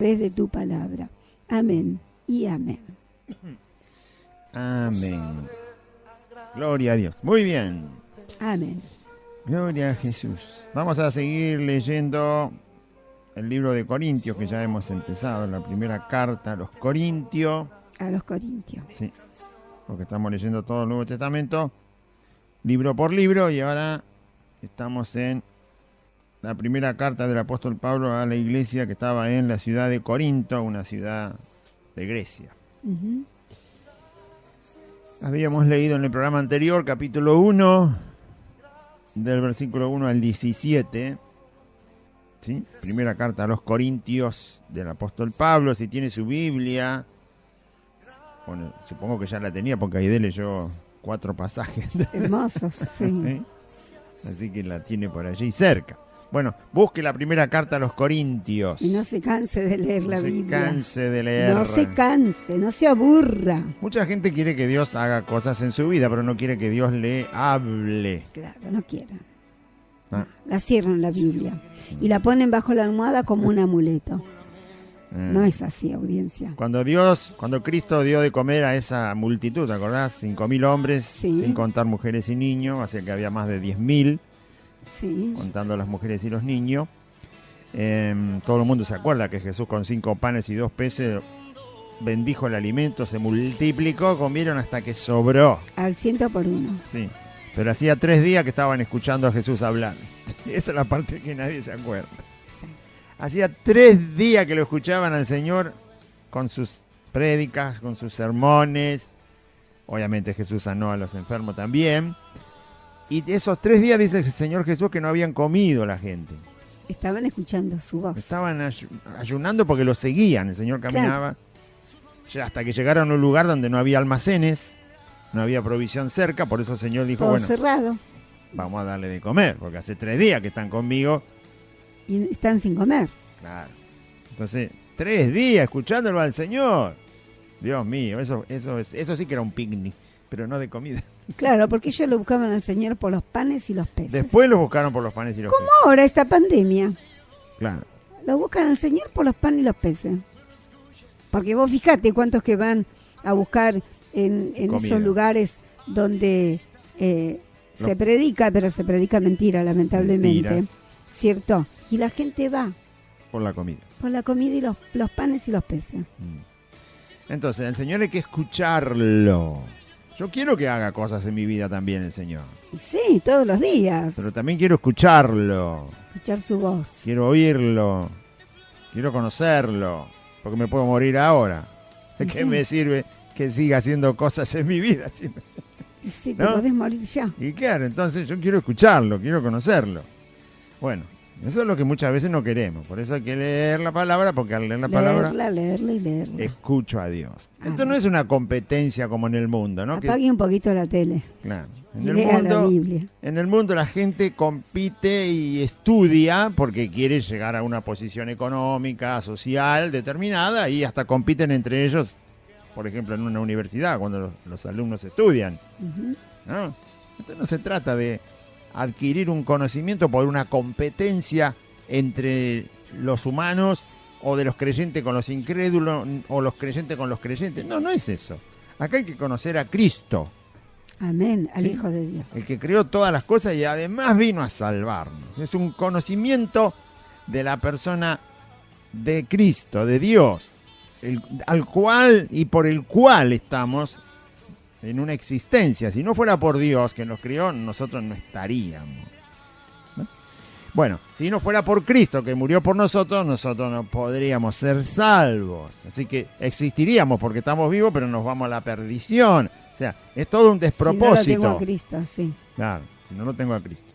través de tu palabra. Amén y amén. Amén. Gloria a Dios. Muy bien. Amén. Gloria a Jesús. Vamos a seguir leyendo el libro de Corintios, que ya hemos empezado, la primera carta a los Corintios. A los Corintios. Sí, porque estamos leyendo todo el Nuevo Testamento, libro por libro, y ahora estamos en la primera carta del apóstol Pablo a la iglesia que estaba en la ciudad de Corinto, una ciudad de Grecia. Uh-huh. Habíamos leído en el programa anterior, capítulo 1, del versículo 1 al 17, ¿sí? Primera carta a los Corintios del apóstol Pablo. Si tiene su Biblia, bueno, supongo que ya la tenía porque Aide leyó 4 pasajes. Hermosos, sí. ¿Sí? Así que la tiene por allí cerca. Bueno, busque la primera carta a los Corintios. Y no se canse de leer la Biblia. No se canse de leer. No se canse, no se aburra. Mucha gente quiere que Dios haga cosas en su vida, pero no quiere que Dios le hable. Claro, no quiera. Ah. La cierran la Biblia y la ponen bajo la almohada como un amuleto. No es así, audiencia. Cuando Cristo dio de comer a esa multitud, ¿te acordás? 5.000 hombres, sí, sin contar mujeres y niños, o sea que había más de 10.000, sí, contando las mujeres y los niños. Todo el mundo se acuerda que Jesús con 5 panes y 2 peces bendijo el alimento, se multiplicó, comieron hasta que sobró. Al 100 por 1. Sí, pero hacía 3 días que estaban escuchando a Jesús hablar. Esa es la parte que nadie se acuerda. Hacía 3 días que lo escuchaban al Señor con sus prédicas, con sus sermones. Obviamente Jesús sanó a los enfermos también. Y esos 3 días dice el Señor Jesús que no habían comido la gente. Estaban escuchando su voz. Estaban ayunando porque lo seguían. El Señor caminaba, claro, hasta que llegaron a un lugar donde no había almacenes, no había provisión cerca. Por eso el Señor dijo, todo bueno, cerrado. Vamos a darle de comer, porque hace 3 días que están conmigo. Y están sin comer. Claro. Entonces, 3 días escuchándolo al Señor. Dios mío, eso sí que era un picnic, pero no de comida. Claro, porque ellos lo buscaban al Señor por los panes y los peces. Después lo buscaron por los panes y los ¿Cómo peces. ahora esta pandemia? Claro. Lo buscan al Señor por los panes y los peces. Porque vos fijate cuántos que van a buscar en esos lugares donde se predica, pero se predica mentira, lamentablemente. Mentiras. ¿Cierto? Y la gente va Por la comida. por la comida y los panes y los peces. Entonces, al Señor hay que escucharlo. Yo quiero que haga cosas en mi vida también el Señor. Y sí, todos los días. Pero también quiero escucharlo. Escuchar su voz. Quiero oírlo. Quiero conocerlo. Porque me puedo morir ahora. ¿De qué me sirve que siga haciendo cosas en mi vida? Y sí, te ¿no? podés morir ya. Y claro, entonces yo quiero escucharlo, quiero conocerlo. Bueno, eso es lo que muchas veces no queremos. Por eso hay que leer la palabra, porque al leer la palabra leerla y leerla. escucho a Dios. Esto no es una competencia como en el mundo, ¿no? Apague un poquito la tele. Claro. Y lea la Biblia. En el mundo la gente compite y estudia porque quiere llegar a una posición económica, social determinada, y hasta compiten entre ellos, por ejemplo, en una universidad, cuando los alumnos estudian. Uh-huh. ¿No? Esto no se trata de adquirir un conocimiento por una competencia entre los humanos, o de los creyentes con los incrédulos, o los creyentes con los creyentes. No, no es eso. Acá hay que conocer a Cristo. Amén, al ¿sí? Hijo de Dios. El que creó todas las cosas y además vino a salvarnos. Es un conocimiento de la persona de Cristo, de Dios, al cual y por el cual estamos en una existencia. Si no fuera por Dios que nos crió, nosotros no estaríamos. ¿No? Bueno, si no fuera por Cristo que murió por nosotros, nosotros no podríamos ser salvos. Así que existiríamos porque estamos vivos, pero nos vamos a la perdición. O sea, es todo un despropósito. Si no lo tengo a Cristo, sí. Claro, si no lo tengo a Cristo.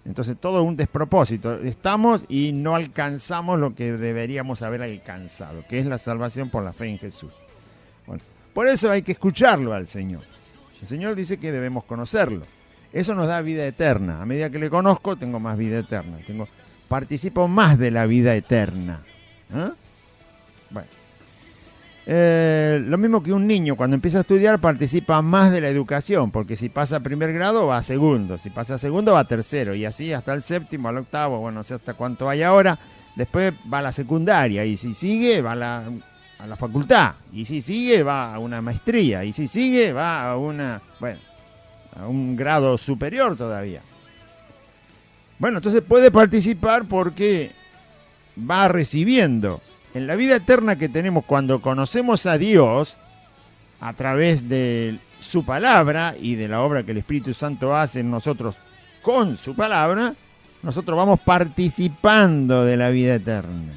Entonces todo es un despropósito. Estamos y no alcanzamos lo que deberíamos haber alcanzado, que es la salvación por la fe en Jesús. Bueno, por eso hay que escucharlo al Señor. El Señor dice que debemos conocerlo. Eso nos da vida eterna. A medida que le conozco, tengo más vida eterna. Participo más de la vida eterna. ¿Eh? Bueno. Lo mismo que un niño cuando empieza a estudiar participa más de la educación, porque si pasa a primer grado va a segundo, si pasa a segundo va a tercero, y así hasta el séptimo, al octavo, bueno, no sé hasta cuánto hay ahora, después va a la secundaria, y si sigue va a la facultad, y si sigue va a una maestría, y si sigue va a a un grado superior todavía. Bueno, entonces puede participar porque va recibiendo. En la vida eterna que tenemos cuando conocemos a Dios a través de su palabra y de la obra que el Espíritu Santo hace en nosotros con su palabra, nosotros vamos participando de la vida eterna.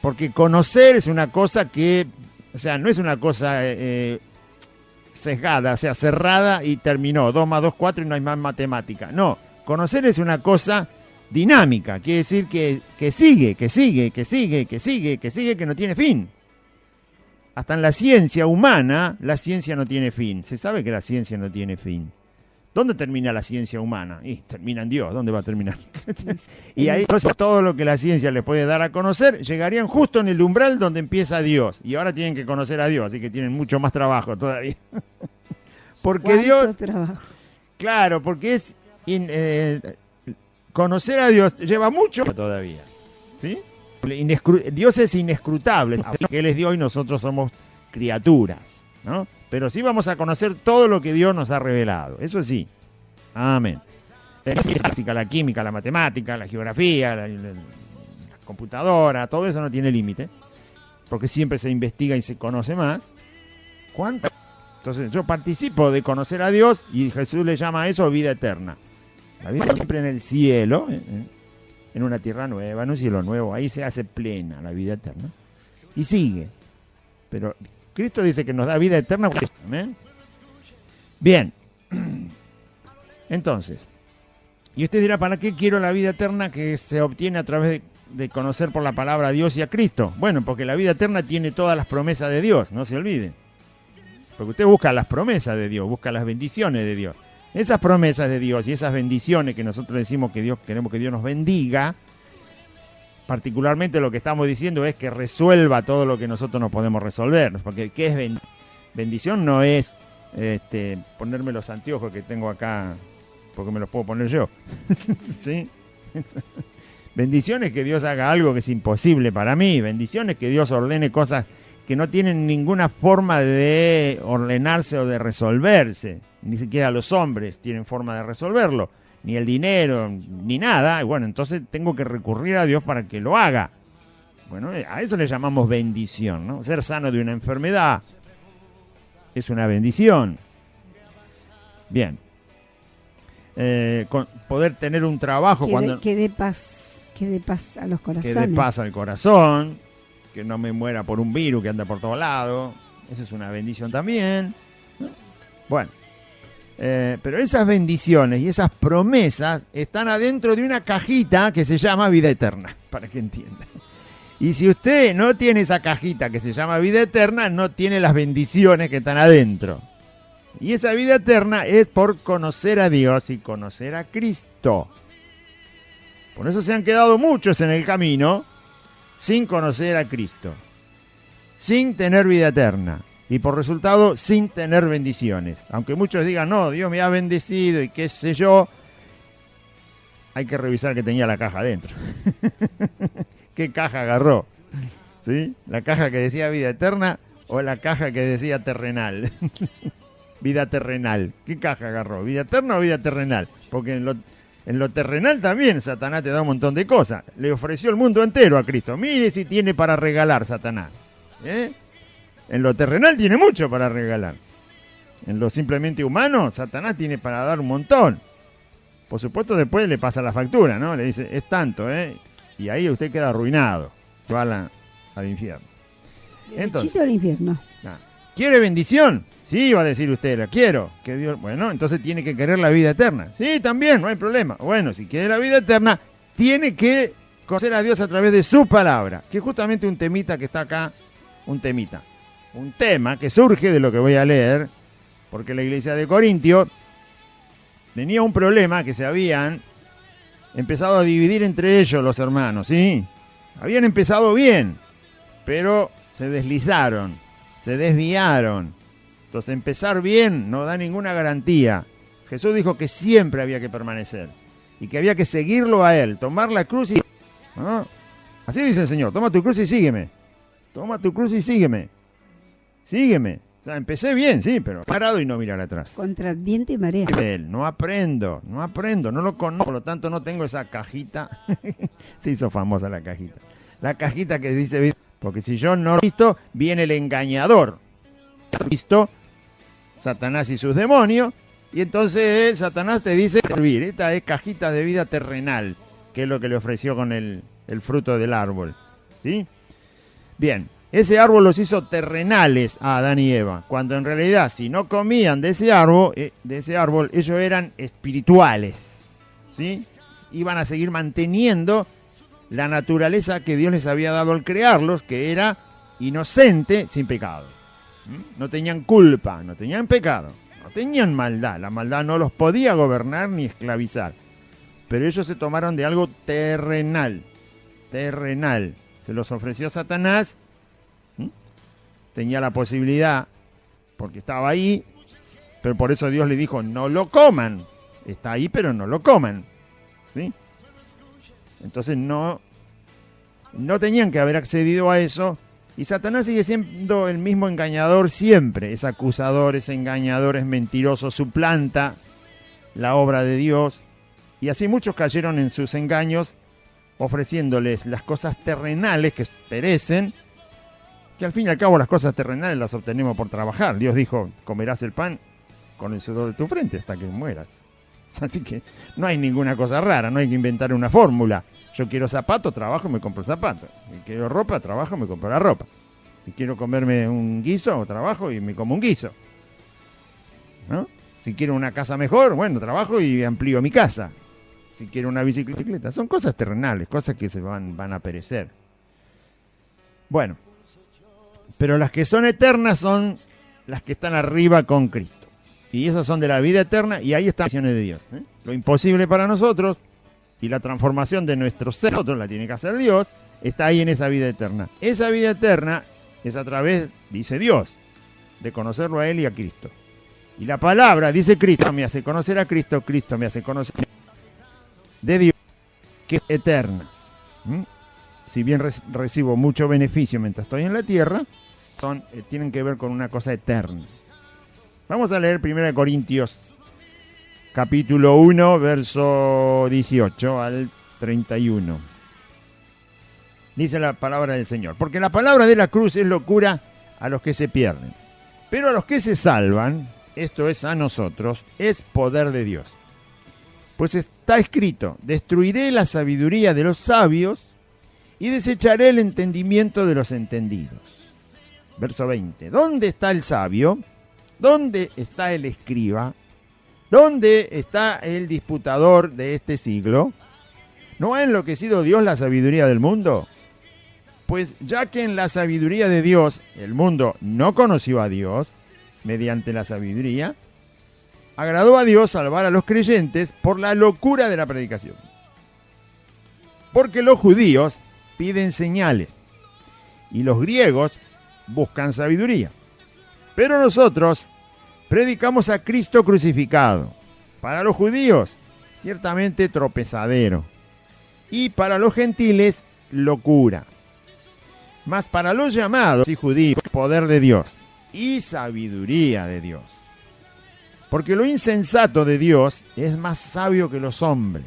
Porque conocer es una cosa que, o sea, no es una cosa sesgada, o sea, cerrada y terminó, 2 más 2, 4 y no hay más matemática. No, conocer es una cosa dinámica, quiere decir que sigue, que no tiene fin. Hasta en la ciencia humana, la ciencia no tiene fin. Se sabe que la ciencia no tiene fin. ¿Dónde termina la ciencia humana? Termina en Dios. ¿Dónde va a terminar? Y ahí todo lo que la ciencia les puede dar a conocer, llegarían justo en el umbral donde empieza Dios. Y ahora tienen que conocer a Dios, así que tienen mucho más trabajo todavía. Porque Dios... trabajo? Claro, porque es... conocer a Dios lleva mucho todavía. ¿Sí? Dios es inescrutable, que Él es Dios y nosotros somos criaturas, ¿no? Pero sí vamos a conocer todo lo que Dios nos ha revelado, eso sí. Amén. La física, la química, la matemática, la geografía, la computadora, todo eso no tiene límite, porque siempre se investiga y se conoce más. ¿Cuánto? Entonces yo participo de conocer a Dios y Jesús le llama a eso vida eterna. La vida siempre en el cielo, en una tierra nueva, en un cielo nuevo, ahí se hace plena la vida eterna. Y sigue. Pero Cristo dice que nos da vida eterna. ¿Amén? Bien. Entonces, y usted dirá, ¿para qué quiero la vida eterna que se obtiene a través de conocer por la palabra a Dios y a Cristo? Bueno, porque la vida eterna tiene todas las promesas de Dios, no se olvide. Porque usted busca las promesas de Dios, busca las bendiciones de Dios. Esas promesas de Dios y esas bendiciones que nosotros decimos que Dios, queremos que Dios nos bendiga, particularmente lo que estamos diciendo es que resuelva todo lo que nosotros no podemos resolver. Porque ¿qué es bendición? No es ponerme los anteojos que tengo acá, porque me los puedo poner yo. ¿Sí? Bendición es que Dios haga algo que es imposible para mí. Bendición es que Dios ordene cosas que no tienen ninguna forma de ordenarse o de resolverse. Ni siquiera los hombres tienen forma de resolverlo, ni el dinero, ni nada. Y bueno, entonces tengo que recurrir a Dios para que lo haga. Bueno, a eso le llamamos bendición, ¿no? Ser sano de una enfermedad es una bendición. Bien. Poder tener un trabajo que dé paz a los corazones. Que dé paz al corazón, que no me muera por un virus que anda por todos lados. Eso es una bendición también. Bueno. Pero esas bendiciones y esas promesas están adentro de una cajita que se llama vida eterna, para que entiendan. Y si usted no tiene esa cajita que se llama vida eterna, no tiene las bendiciones que están adentro. Y esa vida eterna es por conocer a Dios y conocer a Cristo. Por eso se han quedado muchos en el camino sin conocer a Cristo, sin tener vida eterna. Y por resultado, sin tener bendiciones. Aunque muchos digan, no, Dios me ha bendecido y qué sé yo, hay que revisar que tenía la caja adentro. ¿Qué caja agarró? ¿Sí? ¿La caja que decía vida eterna o la caja que decía terrenal? Vida terrenal. ¿Qué caja agarró? ¿Vida eterna o vida terrenal? Porque en lo terrenal también Satanás te da un montón de cosas. Le ofreció el mundo entero a Cristo. Mire si tiene para regalar Satanás. En lo terrenal tiene mucho para regalar. En lo simplemente humano, Satanás tiene para dar un montón. Por supuesto, después le pasa la factura, ¿no? Le dice, es tanto, y ahí usted queda arruinado. Va al infierno. Entonces, al infierno. ¿Quiere bendición? Sí, va a decir usted, la quiero. Que Dios, bueno, entonces tiene que querer la vida eterna. Sí, también, no hay problema. Bueno, si quiere la vida eterna, tiene que conocer a Dios a través de su palabra. Que es justamente un temita que está acá, un tema que surge de lo que voy a leer, porque la iglesia de Corintio tenía un problema que se habían empezado a dividir entre ellos los hermanos, ¿sí? Habían empezado bien, pero se deslizaron, se desviaron. Entonces empezar bien no da ninguna garantía. Jesús dijo que siempre había que permanecer y que había que seguirlo a Él, tomar la cruz y ¿no? Así dice el Señor, toma tu cruz y sígueme. Toma tu cruz y sígueme. Sígueme. O sea, empecé bien, sí, pero parado y no mirar atrás. Contra viento y marea. No aprendo, no lo conozco, por lo tanto no tengo esa cajita. Se hizo famosa la cajita. La cajita que dice, porque si yo no Cristo, viene el engañador. Cristo, Satanás y sus demonios, y entonces Satanás te dice, esta es cajita de vida terrenal, que es lo que le ofreció con el fruto del árbol. ¿Sí? Bien. Ese árbol los hizo terrenales a Adán y Eva, cuando en realidad si no comían de ese árbol, ellos eran espirituales, ¿sí? Iban a seguir manteniendo la naturaleza que Dios les había dado al crearlos, que era inocente sin pecado. No tenían culpa, no tenían pecado, no tenían maldad. La maldad no los podía gobernar ni esclavizar. Pero ellos se tomaron de algo terrenal. Se los ofreció Satanás. Tenía la posibilidad, porque estaba ahí, pero por eso Dios le dijo, no lo coman. Está ahí, pero no lo coman. ¿Sí? Entonces no tenían que haber accedido a eso. Y Satanás sigue siendo el mismo engañador siempre. Es acusador, es engañador, es mentiroso, suplanta la obra de Dios. Y así muchos cayeron en sus engaños, ofreciéndoles las cosas terrenales que perecen, que al fin y al cabo las cosas terrenales las obtenemos por trabajar. Dios dijo, comerás el pan con el sudor de tu frente hasta que mueras. Así que no hay ninguna cosa rara, no hay que inventar una fórmula. Yo quiero zapatos, trabajo, me compro zapatos. Si quiero ropa, trabajo, me compro la ropa. Si quiero comerme un guiso, trabajo y me como un guiso. ¿No? Si quiero una casa mejor, bueno, trabajo y amplío mi casa. Si quiero una bicicleta, son cosas terrenales, cosas que se van a perecer. Bueno. Pero las que son eternas son las que están arriba con Cristo. Y esas son de la vida eterna y ahí están las acciones de Dios. Lo imposible para nosotros y la transformación de nuestro ser, nosotros la tiene que hacer Dios, está ahí en esa vida eterna. Esa vida eterna es a través, dice Dios, de conocerlo a Él y a Cristo. Y la palabra, dice Cristo, me hace conocer a Cristo, Cristo me hace conocer de Dios, que es eternas. Si bien recibo mucho beneficio mientras estoy en la tierra, tienen que ver con una cosa eterna. Vamos a leer 1 Corintios, capítulo 1, verso 18 al 31. Dice la palabra del Señor. Porque la palabra de la cruz es locura a los que se pierden. Pero a los que se salvan, esto es a nosotros, es poder de Dios. Pues está escrito, destruiré la sabiduría de los sabios y desecharé el entendimiento de los entendidos. Verso 20. ¿Dónde está el sabio? ¿Dónde está el escriba? ¿Dónde está el disputador de este siglo? ¿No ha enloquecido Dios la sabiduría del mundo? Pues ya que en la sabiduría de Dios el mundo no conoció a Dios, mediante la sabiduría, agradó a Dios salvar a los creyentes por la locura de la predicación. Porque los judíos piden señales y los griegos buscan sabiduría. Pero nosotros predicamos a Cristo crucificado. Para los judíos, ciertamente tropezadero. Y para los gentiles, locura. Mas para los llamados y judíos, poder de Dios y sabiduría de Dios. Porque lo insensato de Dios es más sabio que los hombres.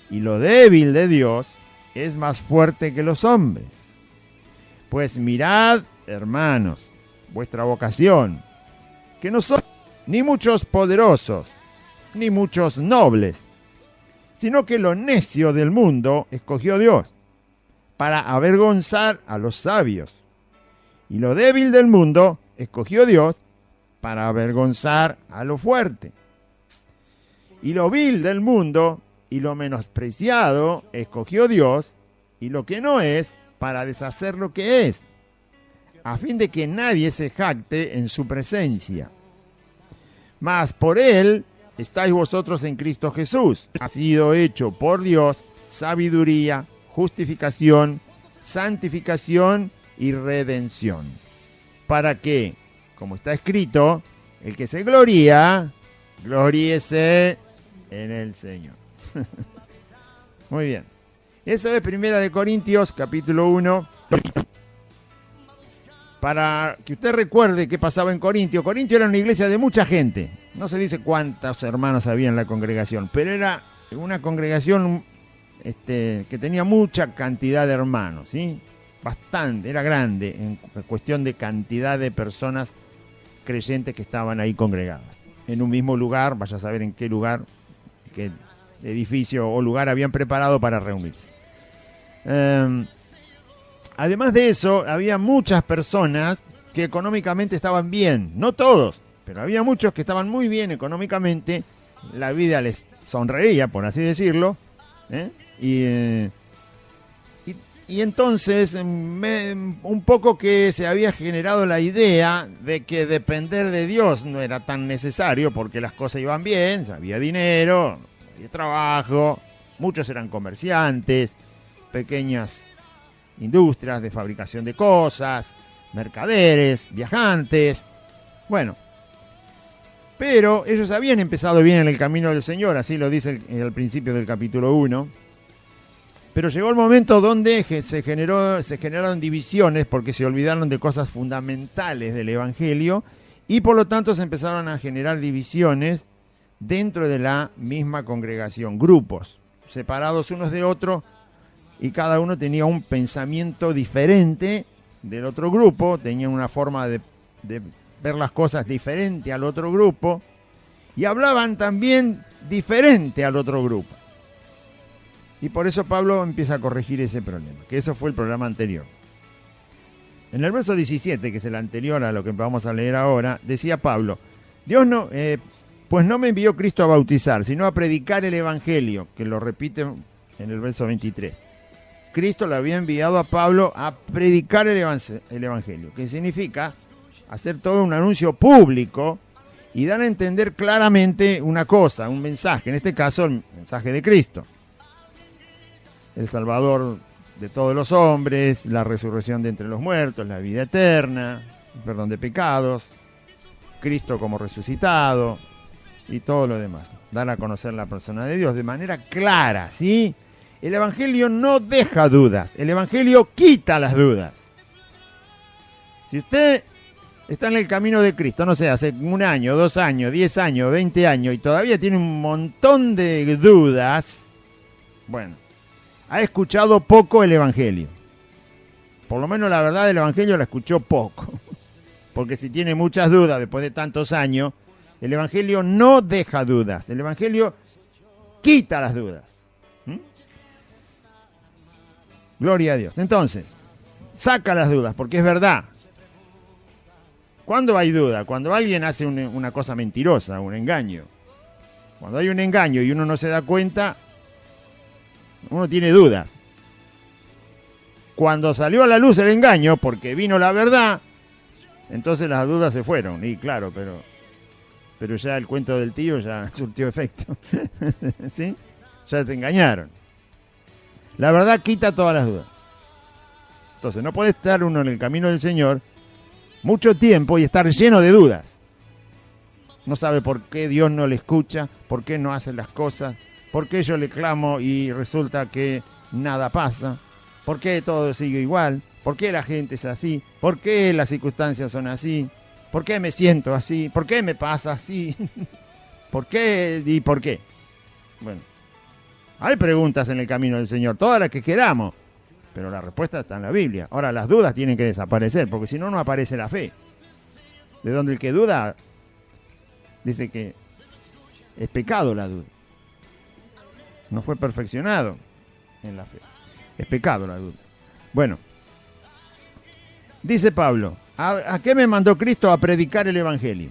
Y lo débil de Dios es más fuerte que los hombres. Pues mirad, hermanos, vuestra vocación, que no son ni muchos poderosos, ni muchos nobles, sino que lo necio del mundo escogió Dios, para avergonzar a los sabios. Y lo débil del mundo escogió Dios, para avergonzar a lo fuerte. Y lo vil del mundo y lo menospreciado escogió Dios, y lo que no es, para deshacer lo que es, a fin de que nadie se jacte en su presencia. Mas por él estáis vosotros en Cristo Jesús. Ha sido hecho por Dios sabiduría, justificación, santificación y redención. Para que, como está escrito, el que se gloría, gloríese en el Señor. Muy bien. Eso es Primera de Corintios, capítulo 1. Para que usted recuerde qué pasaba en Corintio. Corintio era una iglesia de mucha gente. No se dice cuántos hermanos había en la congregación, pero era una congregación que tenía mucha cantidad de hermanos, ¿sí? Bastante, era grande en cuestión de cantidad de personas creyentes que estaban ahí congregadas. En un mismo lugar, vaya a saber en qué lugar, qué edificio o lugar habían preparado para reunirse. Además de eso, había muchas personas que económicamente estaban bien, no todos, pero había muchos que estaban muy bien económicamente, la vida les sonreía, por así decirlo, y entonces un poco que se había generado la idea de que depender de Dios no era tan necesario porque las cosas iban bien, había dinero, había trabajo, muchos eran comerciantes, pequeñas industrias de fabricación de cosas, mercaderes, viajantes, bueno. Pero ellos habían empezado bien en el camino del Señor, así lo dice al principio del capítulo 1. Pero llegó el momento donde se generaron divisiones porque se olvidaron de cosas fundamentales del Evangelio y por lo tanto se empezaron a generar divisiones dentro de la misma congregación, grupos separados unos de otros, y cada uno tenía un pensamiento diferente del otro grupo, tenía una forma de ver las cosas diferente al otro grupo, y hablaban también diferente al otro grupo. Y por eso Pablo empieza a corregir ese problema, que eso fue el programa anterior. En el verso 17, que es el anterior a lo que vamos a leer ahora, decía Pablo, pues no me envió Cristo a bautizar, sino a predicar el Evangelio, que lo repite en el verso 23. Cristo le había enviado a Pablo a predicar el Evangelio, que significa hacer todo un anuncio público y dar a entender claramente una cosa, un mensaje, en este caso el mensaje de Cristo. El Salvador de todos los hombres, la resurrección de entre los muertos, la vida eterna, el perdón de pecados, Cristo como resucitado y todo lo demás. Dar a conocer la persona de Dios de manera clara, ¿sí? El Evangelio no deja dudas, el Evangelio quita las dudas. Si usted está en el camino de Cristo, no sé, hace 1 año, 2 años, 10 años, 20 años y todavía tiene un montón de dudas, bueno, ha escuchado poco el Evangelio. Por lo menos la verdad del Evangelio la escuchó poco. Porque si tiene muchas dudas después de tantos años, el Evangelio no deja dudas. El Evangelio quita las dudas. Gloria a Dios. Entonces, saca las dudas, porque es verdad. ¿Cuándo hay duda? Cuando alguien hace una cosa mentirosa, un engaño. Cuando hay un engaño y uno no se da cuenta, uno tiene dudas. Cuando salió a la luz el engaño, porque vino la verdad, entonces las dudas se fueron. Y claro, pero ya el cuento del tío ya surtió efecto. ¿Sí? Ya te engañaron. La verdad quita todas las dudas. Entonces no puede estar uno en el camino del Señor mucho tiempo y estar lleno de dudas. No sabe por qué Dios no le escucha, por qué no hace las cosas, por qué yo le clamo y resulta que nada pasa, por qué todo sigue igual, por qué la gente es así, por qué las circunstancias son así, por qué me siento así, por qué me pasa así, por qué y por qué. Bueno, hay preguntas en el camino del Señor, todas las que queramos, pero la respuesta está en la Biblia. Ahora las dudas tienen que desaparecer, porque si no, no aparece la fe. De donde el que duda, dice que es pecado la duda. No fue perfeccionado en la fe. Es pecado la duda. Bueno, dice Pablo, ¿a qué me mandó Cristo? A predicar el Evangelio.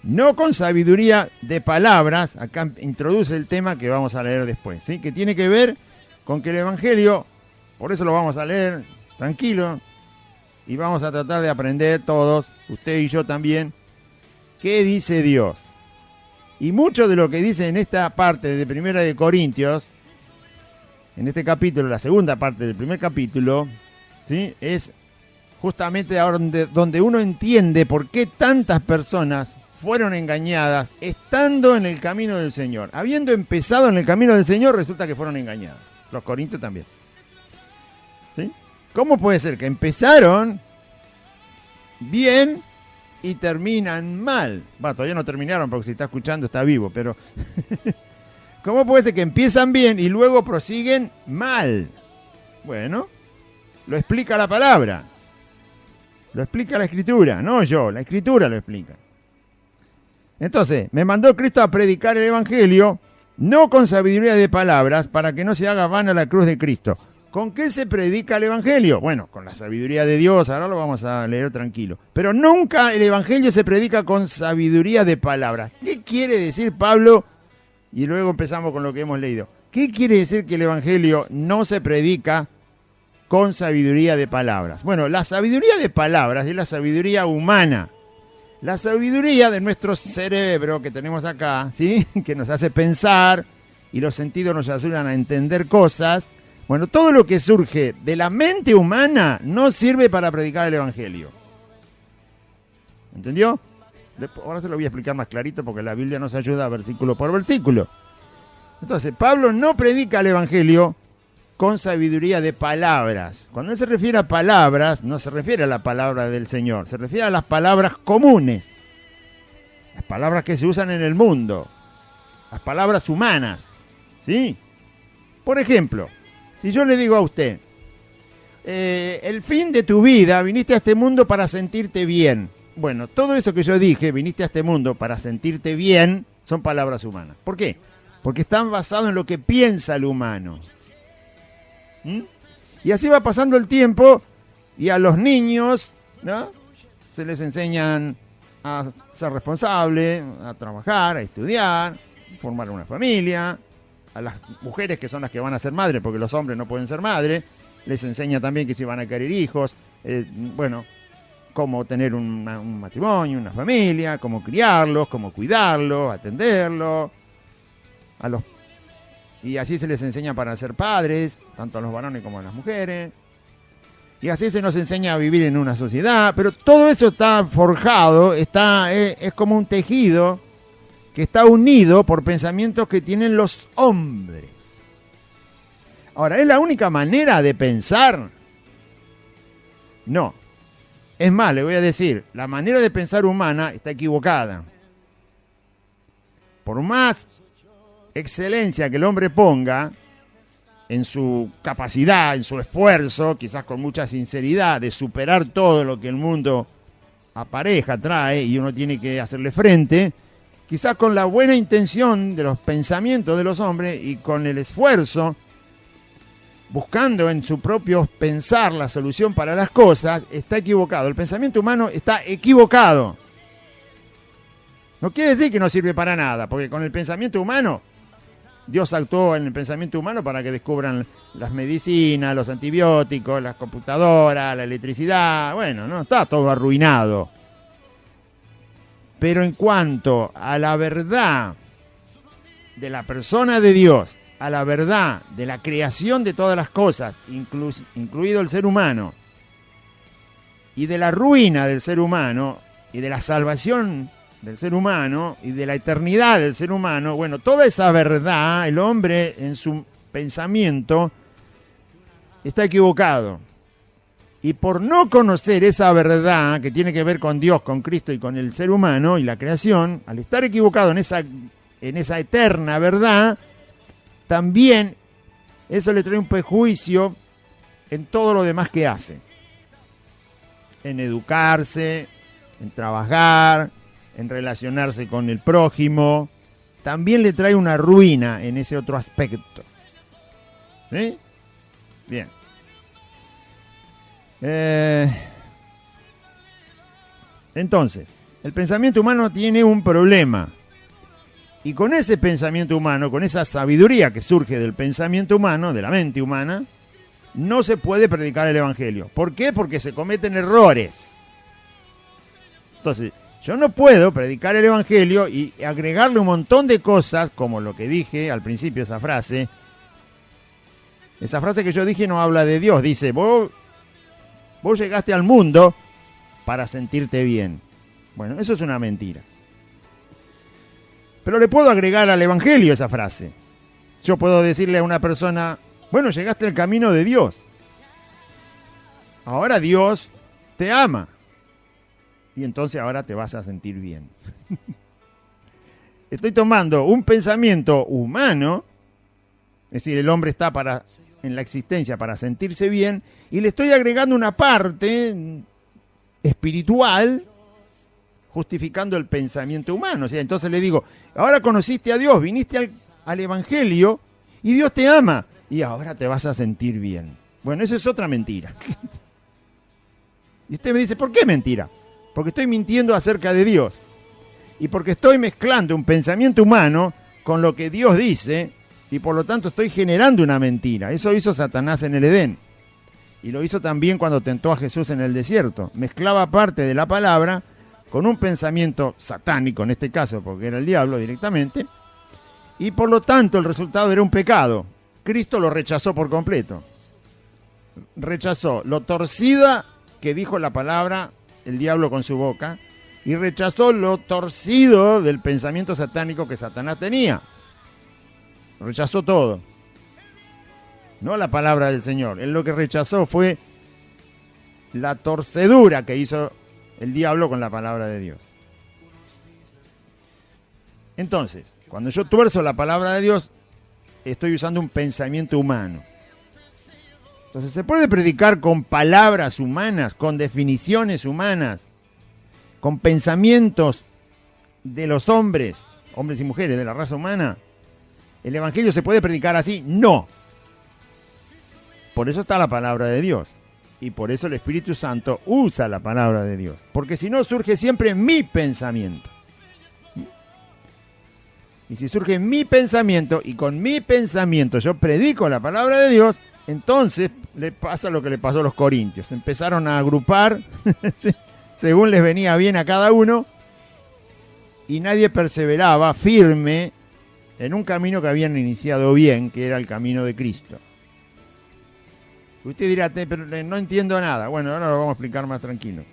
No con sabiduría de palabras, acá introduce el tema que vamos a leer después, ¿sí? Que tiene que ver con que el Evangelio, por eso lo vamos a leer tranquilo, y vamos a tratar de aprender todos, usted y yo también, qué dice Dios. Y mucho de lo que dice en esta parte de Primera de Corintios, en este capítulo, la segunda parte del primer capítulo, ¿sí? Es justamente ahora donde uno entiende por qué tantas personas fueron engañadas estando en el camino del Señor. Habiendo empezado en el camino del Señor, resulta que fueron engañadas. Los corintios también. ¿Cómo puede ser que empezaron bien y terminan mal? Bueno, todavía no terminaron porque si está escuchando está vivo, pero ¿cómo puede ser que empiezan bien y luego prosiguen mal? Bueno, lo explica la palabra, lo explica la Escritura, no yo, la Escritura lo explica. Entonces, me mandó Cristo a predicar el Evangelio, no con sabiduría de palabras, para que no se haga vana la cruz de Cristo. ¿Con qué se predica el Evangelio? Bueno, con la sabiduría de Dios, ahora lo vamos a leer tranquilo. Pero nunca el Evangelio se predica con sabiduría de palabras. ¿Qué quiere decir Pablo? Y luego empezamos con lo que hemos leído. ¿Qué quiere decir que el Evangelio no se predica con sabiduría de palabras? Bueno, la sabiduría de palabras es la sabiduría humana. La sabiduría de nuestro cerebro que tenemos acá, ¿sí? Que nos hace pensar y los sentidos nos ayudan a entender cosas. Bueno, todo lo que surge de la mente humana no sirve para predicar el Evangelio. ¿Entendió? Ahora se lo voy a explicar más clarito porque la Biblia nos ayuda versículo por versículo. Entonces, Pablo no predica el Evangelio con sabiduría de palabras. Cuando él se refiere a palabras, no se refiere a la palabra del Señor, se refiere a las palabras comunes, las palabras que se usan en el mundo, las palabras humanas, ¿sí? Por ejemplo, si yo le digo a usted, el fin de tu vida, viniste a este mundo para sentirte bien. Bueno, todo eso que yo dije, viniste a este mundo para sentirte bien, son palabras humanas. ¿Por qué? Porque están basados en lo que piensa el humano. Y así va pasando el tiempo y a los niños, ¿no?, se les enseñan a ser responsables, a trabajar, a estudiar, formar una familia. A las mujeres que son las que van a ser madres, porque los hombres no pueden ser madres, les enseña también que si van a querer hijos, bueno, cómo tener un matrimonio, una familia, cómo criarlos, cómo cuidarlos, atenderlos, y así se les enseña para ser padres, tanto a los varones como a las mujeres, y así se nos enseña a vivir en una sociedad, pero todo eso está forjado, es como un tejido que está unido por pensamientos que tienen los hombres. Ahora, ¿es la única manera de pensar? No. Es más, le voy a decir, la manera de pensar humana está equivocada. Por más excelencia que el hombre ponga en su capacidad, en su esfuerzo, quizás con mucha sinceridad, de superar todo lo que el mundo apareja, trae, y uno tiene que hacerle frente, quizás con la buena intención de los pensamientos de los hombres y con el esfuerzo, buscando en su propio pensar la solución para las cosas, está equivocado. El pensamiento humano está equivocado. No quiere decir que no sirve para nada, porque con el pensamiento humano, Dios actuó en el pensamiento humano para que descubran las medicinas, los antibióticos, las computadoras, la electricidad. Bueno, no está todo arruinado. Pero en cuanto a la verdad de la persona de Dios, a la verdad de la creación de todas las cosas, incluido el ser humano, y de la ruina del ser humano, y de la salvación del ser humano, y de la eternidad del ser humano, bueno, toda esa verdad, el hombre en su pensamiento está equivocado. Y por no conocer esa verdad que tiene que ver con Dios, con Cristo y con el ser humano y la creación, al estar equivocado en esa eterna verdad, también eso le trae un prejuicio en todo lo demás que hace. En educarse, en trabajar, en relacionarse con el prójimo. También le trae una ruina en ese otro aspecto. ¿Sí? Bien. Entonces, el pensamiento humano tiene un problema. Y con ese pensamiento humano, con esa sabiduría que surge del pensamiento humano, de la mente humana, no se puede predicar el Evangelio. ¿Por qué? Porque se cometen errores. Entonces, yo no puedo predicar el Evangelio y agregarle un montón de cosas, como lo que dije al principio, esa frase. Esa frase que yo dije no habla de Dios. Dice, vos llegaste al mundo para sentirte bien. Bueno, eso es una mentira. Pero le puedo agregar al Evangelio esa frase. Yo puedo decirle a una persona, bueno, llegaste al camino de Dios. ahora Dios te ama. Y entonces ahora te vas a sentir bien. Estoy tomando un pensamiento humano, es decir, el hombre está en la existencia para sentirse bien, y le estoy agregando una parte espiritual, justificando el pensamiento humano. O sea, entonces le digo, ahora conociste a Dios, viniste al Evangelio, y Dios te ama, y ahora te vas a sentir bien. Bueno, eso es otra mentira. Y usted me dice, ¿por qué mentira? Porque estoy mintiendo acerca de Dios. Y porque estoy mezclando un pensamiento humano con lo que Dios dice, y por lo tanto estoy generando una mentira. Eso hizo Satanás en el Edén. Y lo hizo también cuando tentó a Jesús en el desierto. Mezclaba parte de la palabra con un pensamiento satánico, en este caso, porque era el diablo directamente. Y por lo tanto el resultado era un pecado. Cristo lo rechazó por completo. Rechazó lo torcida que dijo la palabra el diablo con su boca, y rechazó lo torcido del pensamiento satánico que Satanás tenía. Rechazó todo. No la palabra del Señor. Él lo que rechazó fue la torcedura que hizo el diablo con la palabra de Dios. Entonces, cuando yo tuerzo la palabra de Dios, estoy usando un pensamiento humano. Entonces, ¿se puede predicar con palabras humanas, con definiciones humanas, con pensamientos de los hombres y mujeres de la raza humana? ¿El Evangelio se puede predicar así? No. Por eso está la palabra de Dios. Y por eso el Espíritu Santo usa la palabra de Dios. Porque si no, surge siempre mi pensamiento. Y si surge mi pensamiento, y con mi pensamiento yo predico la palabra de Dios, entonces le pasa lo que le pasó a los corintios. Empezaron a agrupar según les venía bien a cada uno, y nadie perseveraba firme en un camino que habían iniciado bien, que era el camino de Cristo. Usted dirá, pero no entiendo nada. Bueno, ahora lo vamos a explicar más tranquilo.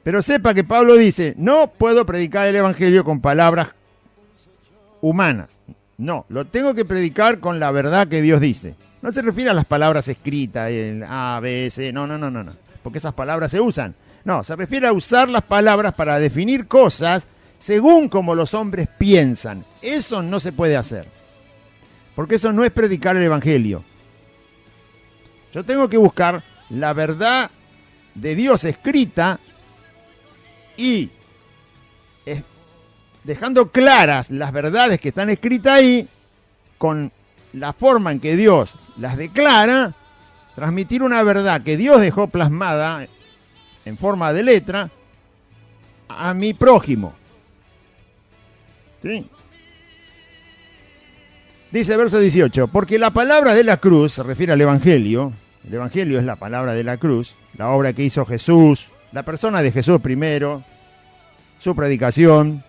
Pero sepa que Pablo dice, no puedo predicar el Evangelio con palabras humanas. No, lo tengo que predicar con la verdad que Dios dice. No se refiere a las palabras escritas, el A, B, C, no, porque esas palabras se usan. No, se refiere a usar las palabras para definir cosas según como los hombres piensan. Eso no se puede hacer, porque eso no es predicar el Evangelio. Yo tengo que buscar la verdad de Dios escrita y dejando claras las verdades que están escritas ahí, con la forma en que Dios las declara, transmitir una verdad que Dios dejó plasmada en forma de letra a mi prójimo. ¿Sí? Dice verso 18, porque la palabra de la cruz, se refiere al Evangelio, el Evangelio es la palabra de la cruz, la obra que hizo Jesús, la persona de Jesús primero, su predicación,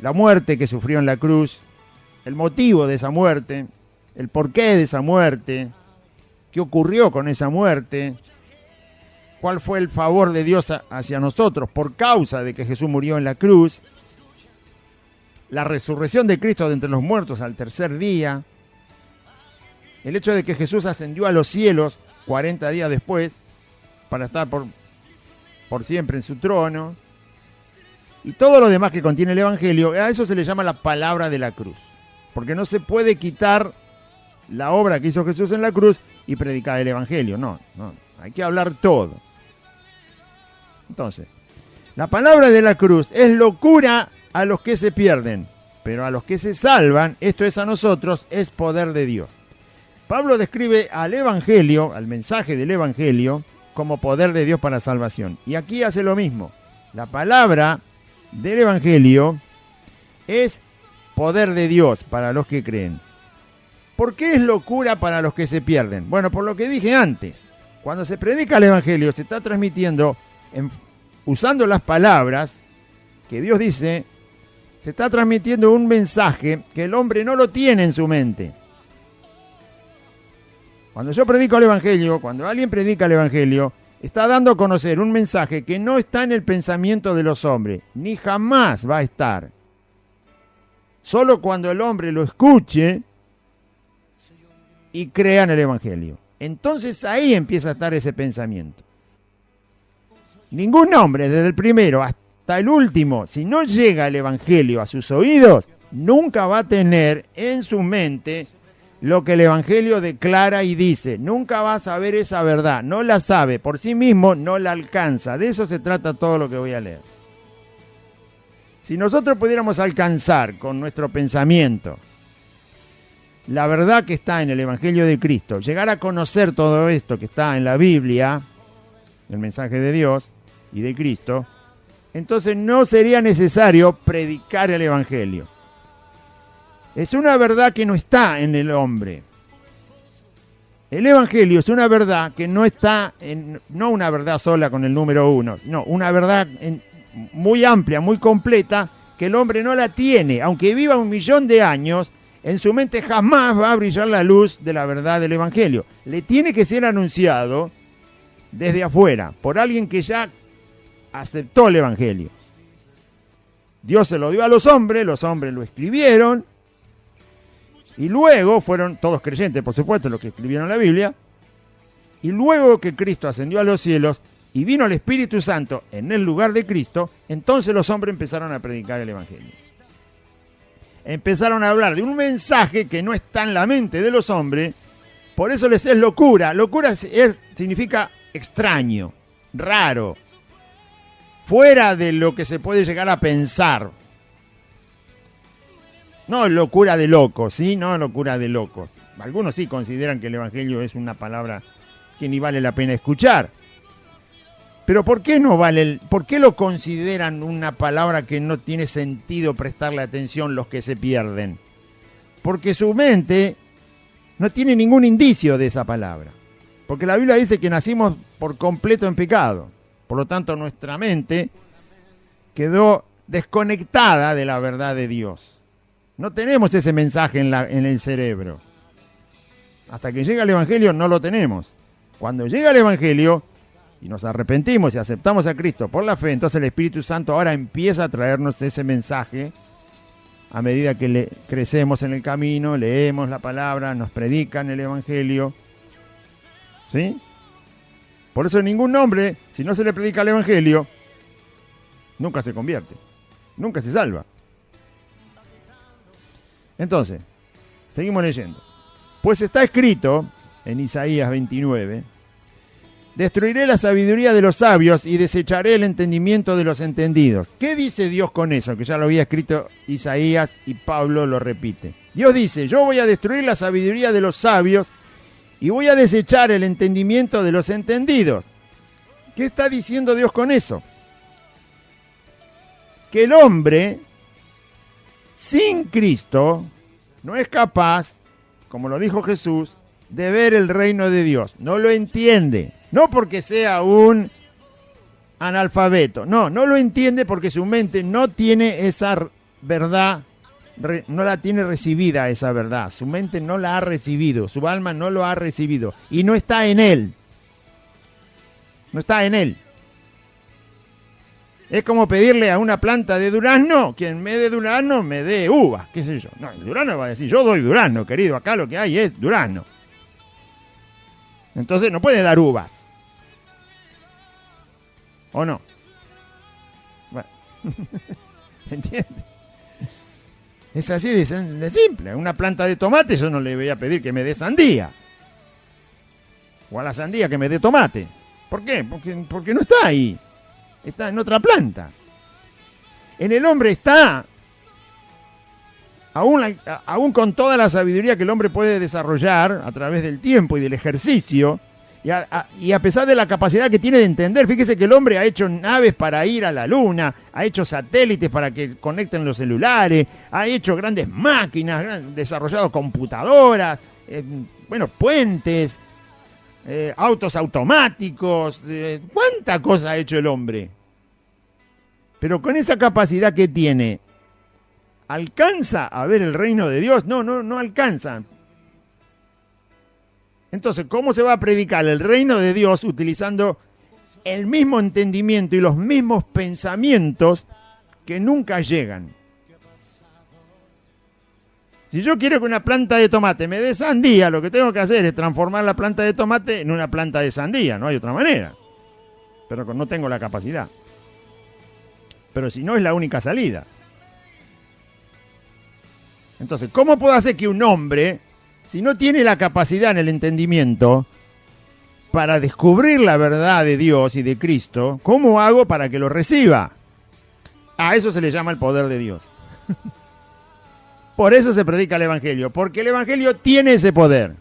la muerte que sufrió en la cruz, el motivo de esa muerte, el porqué de esa muerte, qué ocurrió con esa muerte, cuál fue el favor de Dios hacia nosotros por causa de que Jesús murió en la cruz, la resurrección de Cristo de entre los muertos al tercer día, el hecho de que Jesús ascendió a los cielos 40 días después para estar por siempre en su trono, y todo lo demás que contiene el Evangelio, a eso se le llama la palabra de la cruz, porque no se puede quitar la obra que hizo Jesús en la cruz y predicar el Evangelio, no, hay que hablar todo. Entonces, la palabra de la cruz es locura a los que se pierden, pero a los que se salvan, esto es a nosotros, es poder de Dios. Pablo describe al Evangelio, al mensaje del Evangelio, como poder de Dios para salvación. Y aquí hace lo mismo. La palabra del Evangelio es poder de Dios para los que creen. ¿Por qué es locura para los que se pierden? Bueno, por lo que dije antes. Cuando se predica el Evangelio, se está transmitiendo, usando las palabras que Dios dice, se está transmitiendo un mensaje que el hombre no lo tiene en su mente. Cuando yo predico el Evangelio, cuando alguien predica el Evangelio, está dando a conocer un mensaje que no está en el pensamiento de los hombres, ni jamás va a estar. Solo cuando el hombre lo escuche y crea en el Evangelio. entonces ahí empieza a estar ese pensamiento. Ningún hombre, desde el primero hasta el último, si no llega el Evangelio a sus oídos, nunca va a tener en su mente lo que el Evangelio declara y dice. Nunca va a saber esa verdad, no la sabe, por sí mismo no la alcanza. De eso se trata todo lo que voy a leer. Si nosotros pudiéramos alcanzar con nuestro pensamiento la verdad que está en el Evangelio de Cristo, llegar a conocer todo esto que está en la Biblia, el mensaje de Dios y de Cristo, entonces no sería necesario predicar el Evangelio. Es una verdad que no está en el hombre. El Evangelio es una verdad que no está no una verdad sola con el número 1, no, una verdad muy amplia, muy completa, que el hombre no la tiene. Aunque viva 1.000.000 de años, en su mente jamás va a brillar la luz de la verdad del Evangelio. Le tiene que ser anunciado desde afuera, por alguien que ya aceptó el Evangelio. Dios se lo dio a los hombres lo escribieron, y luego fueron todos creyentes, por supuesto, los que escribieron la Biblia, y luego que Cristo ascendió a los cielos y vino el Espíritu Santo en el lugar de Cristo, entonces los hombres empezaron a predicar el Evangelio. Empezaron a hablar de un mensaje que no está en la mente de los hombres, por eso les es locura. Locura significa extraño, raro, fuera de lo que se puede llegar a pensar. No locura de locos, ¿sí? No locura de locos. Algunos sí consideran que el Evangelio es una palabra que ni vale la pena escuchar. Pero ¿por qué no vale? ¿Por qué lo consideran una palabra que no tiene sentido prestarle atención los que se pierden? Porque su mente no tiene ningún indicio de esa palabra. Porque la Biblia dice que nacimos por completo en pecado. Por lo tanto, nuestra mente quedó desconectada de la verdad de Dios. No tenemos ese mensaje en el cerebro. Hasta que llega el Evangelio no lo tenemos. Cuando llega el Evangelio y nos arrepentimos y aceptamos a Cristo por la fe, entonces el Espíritu Santo ahora empieza a traernos ese mensaje a medida que crecemos en el camino, leemos la palabra, nos predican el Evangelio. ¿Sí? Por eso ningún hombre, si no se le predica el Evangelio, nunca se convierte, nunca se salva. Entonces, seguimos leyendo. Pues está escrito en Isaías 29, destruiré la sabiduría de los sabios y desecharé el entendimiento de los entendidos. ¿Qué dice Dios con eso? Que ya lo había escrito Isaías y Pablo lo repite. Dios dice, yo voy a destruir la sabiduría de los sabios y voy a desechar el entendimiento de los entendidos. ¿Qué está diciendo Dios con eso? Que el hombre sin Cristo no es capaz, como lo dijo Jesús, de ver el reino de Dios. No lo entiende. No porque sea un analfabeto. No lo entiende porque su mente no tiene esa verdad, no la tiene recibida esa verdad. Su mente no la ha recibido, su alma no lo ha recibido. Y no está en él. No está en él. Es como pedirle a una planta de durazno, que en vez de durazno me dé uvas, qué sé yo. No, el durazno va a decir, yo doy durazno, querido, acá lo que hay es durazno. Entonces no puede dar uvas. ¿O no? Bueno, ¿entiendes? Es así de simple. A una planta de tomate yo no le voy a pedir que me dé sandía. O a la sandía que me dé tomate. ¿Por qué? Porque no está ahí. Está en otra planta. En el hombre está, aún con toda la sabiduría que el hombre puede desarrollar a través del tiempo y del ejercicio, y a pesar de la capacidad que tiene de entender, fíjese que el hombre ha hecho naves para ir a la luna, ha hecho satélites para que conecten los celulares, ha hecho grandes máquinas, desarrollado computadoras, puentes, autos automáticos, cuánta cosa ha hecho el hombre. Pero con esa capacidad que tiene, ¿alcanza a ver el reino de Dios? No alcanza. Entonces, ¿cómo se va a predicar el reino de Dios utilizando el mismo entendimiento y los mismos pensamientos que nunca llegan? Si yo quiero que una planta de tomate me dé sandía, lo que tengo que hacer es transformar la planta de tomate en una planta de sandía, no hay otra manera. Pero no tengo la capacidad. Pero si no, es la única salida. Entonces, ¿cómo puedo hacer que un hombre, si no tiene la capacidad en el entendimiento para descubrir la verdad de Dios y de Cristo, cómo hago para que lo reciba? A eso se le llama el poder de Dios. Por eso se predica el Evangelio, porque el Evangelio tiene ese poder.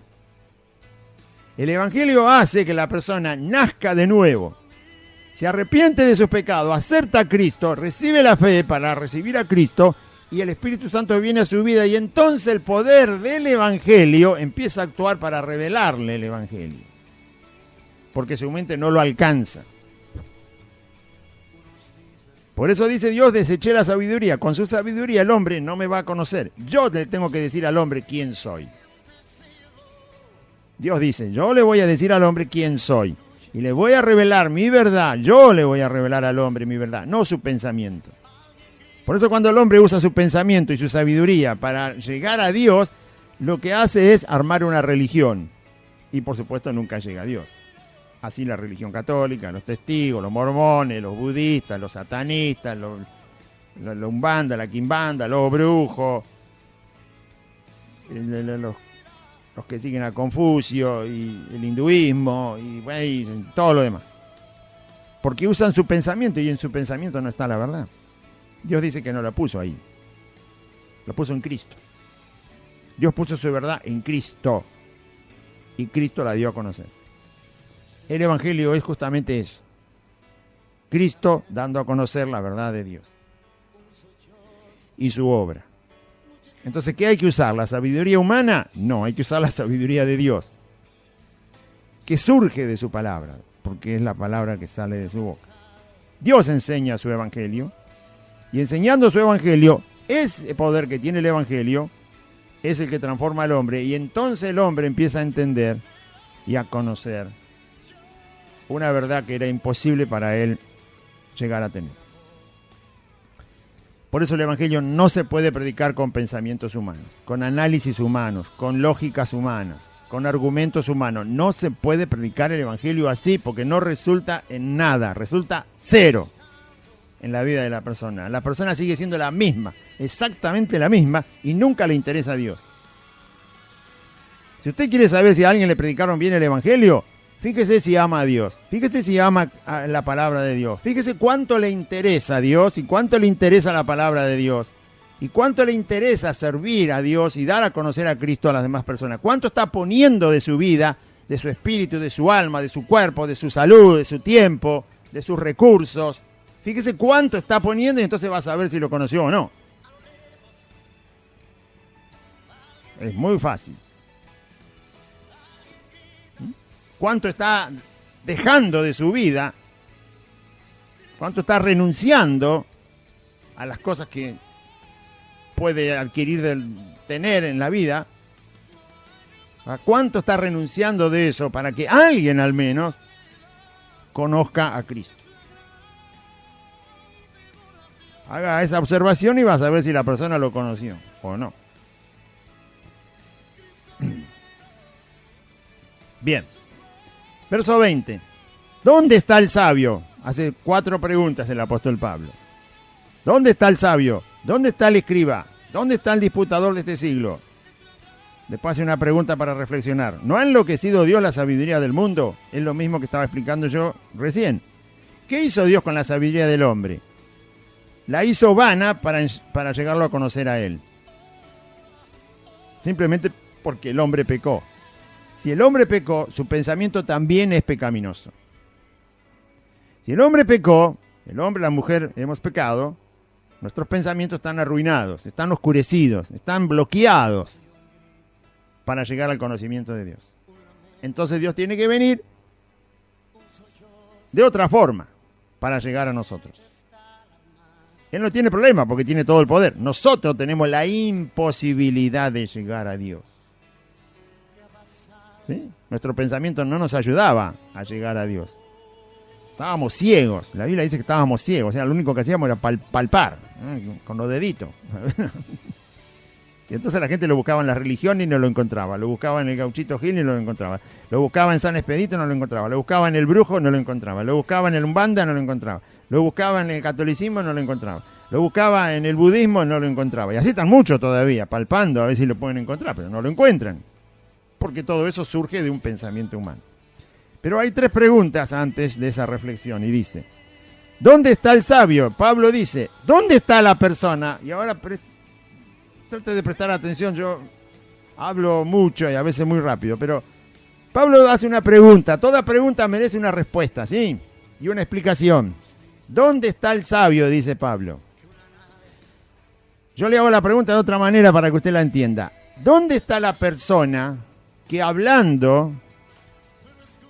El Evangelio hace que la persona nazca de nuevo, se arrepiente de sus pecados, acepta a Cristo, recibe la fe para recibir a Cristo, y el Espíritu Santo viene a su vida, y entonces el poder del Evangelio empieza a actuar para revelarle el Evangelio, porque su mente no lo alcanza. Por eso dice Dios, deseché la sabiduría. Con su sabiduría el hombre no me va a conocer. Yo le tengo que decir al hombre quién soy. Dios dice, yo le voy a decir al hombre quién soy. Y le voy a revelar mi verdad. Yo le voy a revelar al hombre mi verdad, no su pensamiento. Por eso cuando el hombre usa su pensamiento y su sabiduría para llegar a Dios, lo que hace es armar una religión. Y por supuesto nunca llega a Dios. Así la religión católica, los testigos, los mormones, los budistas, los satanistas, la umbanda, la quimbanda, los brujos, los que siguen a Confucio y el hinduismo y todo lo demás. Porque usan su pensamiento y en su pensamiento no está la verdad. Dios dice que no la puso ahí. Lo puso en Cristo. Dios puso su verdad en Cristo. Y Cristo la dio a conocer. El Evangelio es justamente eso. Cristo dando a conocer la verdad de Dios. Y su obra. Entonces, ¿qué hay que usar? ¿La sabiduría humana? No, hay que usar la sabiduría de Dios. Que surge de su palabra. Porque es la palabra que sale de su boca. Dios enseña su Evangelio. Y enseñando su Evangelio, ese poder que tiene el Evangelio es el que transforma al hombre. Y entonces el hombre empieza a entender y a conocer una verdad que era imposible para él llegar a tener. Por eso el Evangelio no se puede predicar con pensamientos humanos, con análisis humanos, con lógicas humanas, con argumentos humanos. No se puede predicar el Evangelio así porque no resulta en nada, resulta cero en la vida de la persona. La persona sigue siendo la misma, exactamente la misma, y nunca le interesa a Dios. Si usted quiere saber si a alguien le predicaron bien el Evangelio, fíjese si ama a Dios, fíjese si ama a la palabra de Dios, fíjese cuánto le interesa a Dios y cuánto le interesa la palabra de Dios y cuánto le interesa servir a Dios y dar a conocer a Cristo a las demás personas. Cuánto está poniendo de su vida, de su espíritu, de su alma, de su cuerpo, de su salud, de su tiempo, de sus recursos. Fíjese cuánto está poniendo y entonces va a saber si lo conoció o no. Es muy fácil. Cuánto está dejando de su vida, cuánto está renunciando a las cosas que puede adquirir, tener en la vida, a cuánto está renunciando de eso para que alguien al menos conozca a Cristo. Haga esa observación y va a saber si la persona lo conoció o no. Bien. Verso 20. ¿Dónde está el sabio? Hace 4 preguntas el apóstol Pablo. ¿Dónde está el sabio? ¿Dónde está el escriba? ¿Dónde está el disputador de este siglo? Después hace una pregunta para reflexionar. ¿No ha enloquecido Dios la sabiduría del mundo? Es lo mismo que estaba explicando yo recién. ¿Qué hizo Dios con la sabiduría del hombre? La hizo vana para llegarlo a conocer a Él. Simplemente porque el hombre pecó. Si el hombre pecó, su pensamiento también es pecaminoso. Si el hombre pecó, el hombre y la mujer hemos pecado, nuestros pensamientos están arruinados, están oscurecidos, están bloqueados para llegar al conocimiento de Dios. Entonces Dios tiene que venir de otra forma para llegar a nosotros. Él no tiene problema porque tiene todo el poder. Nosotros tenemos la imposibilidad de llegar a Dios. ¿Sí? Nuestro pensamiento no nos ayudaba a llegar a Dios. Estábamos ciegos. La Biblia dice que estábamos ciegos. O sea, lo único que hacíamos era palpar, con los deditos. Y entonces la gente lo buscaba en la religión y no lo encontraba. Lo buscaba en el Gauchito Gil y no lo encontraba. Lo buscaba en San Expedito y no lo encontraba. Lo buscaba en el Brujo y no lo encontraba. Lo buscaba en el Umbanda y no lo encontraba. Lo buscaba en el catolicismo y no lo encontraba. Lo buscaba en el budismo y no lo encontraba. Y así están muchos todavía, palpando a ver si lo pueden encontrar, pero no lo encuentran. Porque todo eso surge de un pensamiento humano. Pero hay 3 preguntas antes de esa reflexión y dice, ¿dónde está el sabio? Pablo dice, ¿dónde está la persona? Y ahora trate de prestar atención, yo hablo mucho y a veces muy rápido, pero Pablo hace una pregunta, toda pregunta merece una respuesta, ¿sí? Y una explicación. ¿Dónde está el sabio? Dice Pablo. Yo le hago la pregunta de otra manera para que usted la entienda. ¿Dónde está la persona que hablando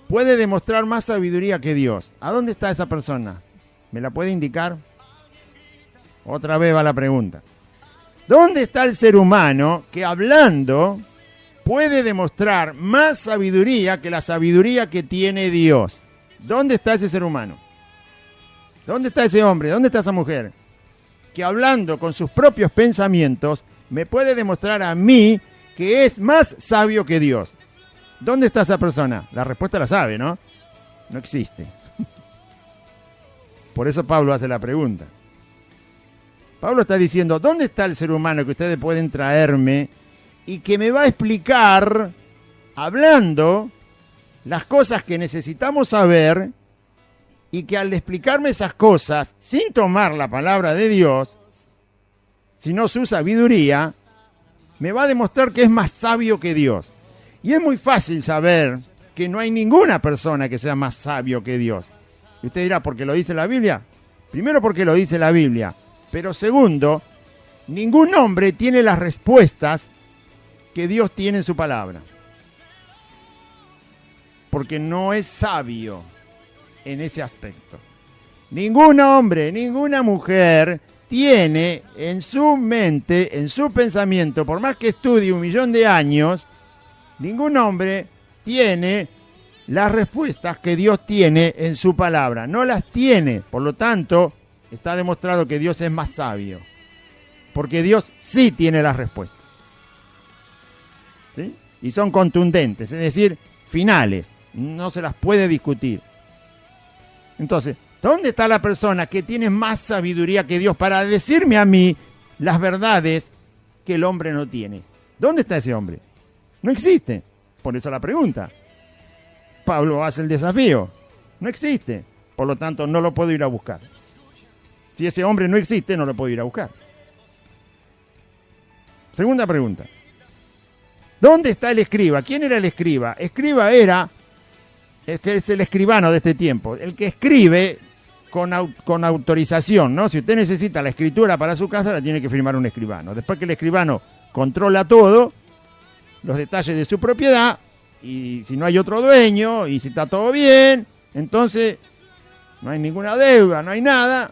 puede demostrar más sabiduría que Dios? ¿A dónde está esa persona? ¿Me la puede indicar? Otra vez va la pregunta. ¿Dónde está el ser humano que hablando puede demostrar más sabiduría que la sabiduría que tiene Dios? ¿Dónde está ese ser humano? ¿Dónde está ese hombre? ¿Dónde está esa mujer? Que hablando con sus propios pensamientos me puede demostrar a mí que es más sabio que Dios. ¿Dónde está esa persona? La respuesta la sabe, ¿no? No existe. Por eso Pablo hace la pregunta. Pablo está diciendo, ¿dónde está el ser humano que ustedes pueden traerme y que me va a explicar, hablando, las cosas que necesitamos saber y que al explicarme esas cosas, sin tomar la palabra de Dios, sino su sabiduría, me va a demostrar que es más sabio que Dios? Y es muy fácil saber que no hay ninguna persona que sea más sabio que Dios. Y usted dirá, ¿por qué lo dice la Biblia? Primero porque lo dice la Biblia, pero segundo, ningún hombre tiene las respuestas que Dios tiene en su palabra. Porque no es sabio en ese aspecto. Ningún hombre, ninguna mujer tiene en su mente, en su pensamiento, por más que estudie 1.000.000 de años, ningún hombre tiene las respuestas que Dios tiene en su palabra. No las tiene. Por lo tanto, está demostrado que Dios es más sabio. Porque Dios sí tiene las respuestas. ¿Sí? Y son contundentes, es decir, finales. No se las puede discutir. Entonces, ¿dónde está la persona que tiene más sabiduría que Dios para decirme a mí las verdades que el hombre no tiene? ¿Dónde está ese hombre? No existe. Por eso la pregunta. Pablo hace el desafío. No existe. Por lo tanto, no lo puedo ir a buscar. Si ese hombre no existe, no lo puedo ir a buscar. Segunda pregunta. ¿Dónde está el escriba? ¿Quién era el escriba? Escriba es el escribano de este tiempo, el que escribe con autorización, ¿no? Si usted necesita la escritura para su casa, la tiene que firmar un escribano. Después que el escribano controla todo, los detalles de su propiedad, y si no hay otro dueño, y si está todo bien, entonces no hay ninguna deuda, no hay nada.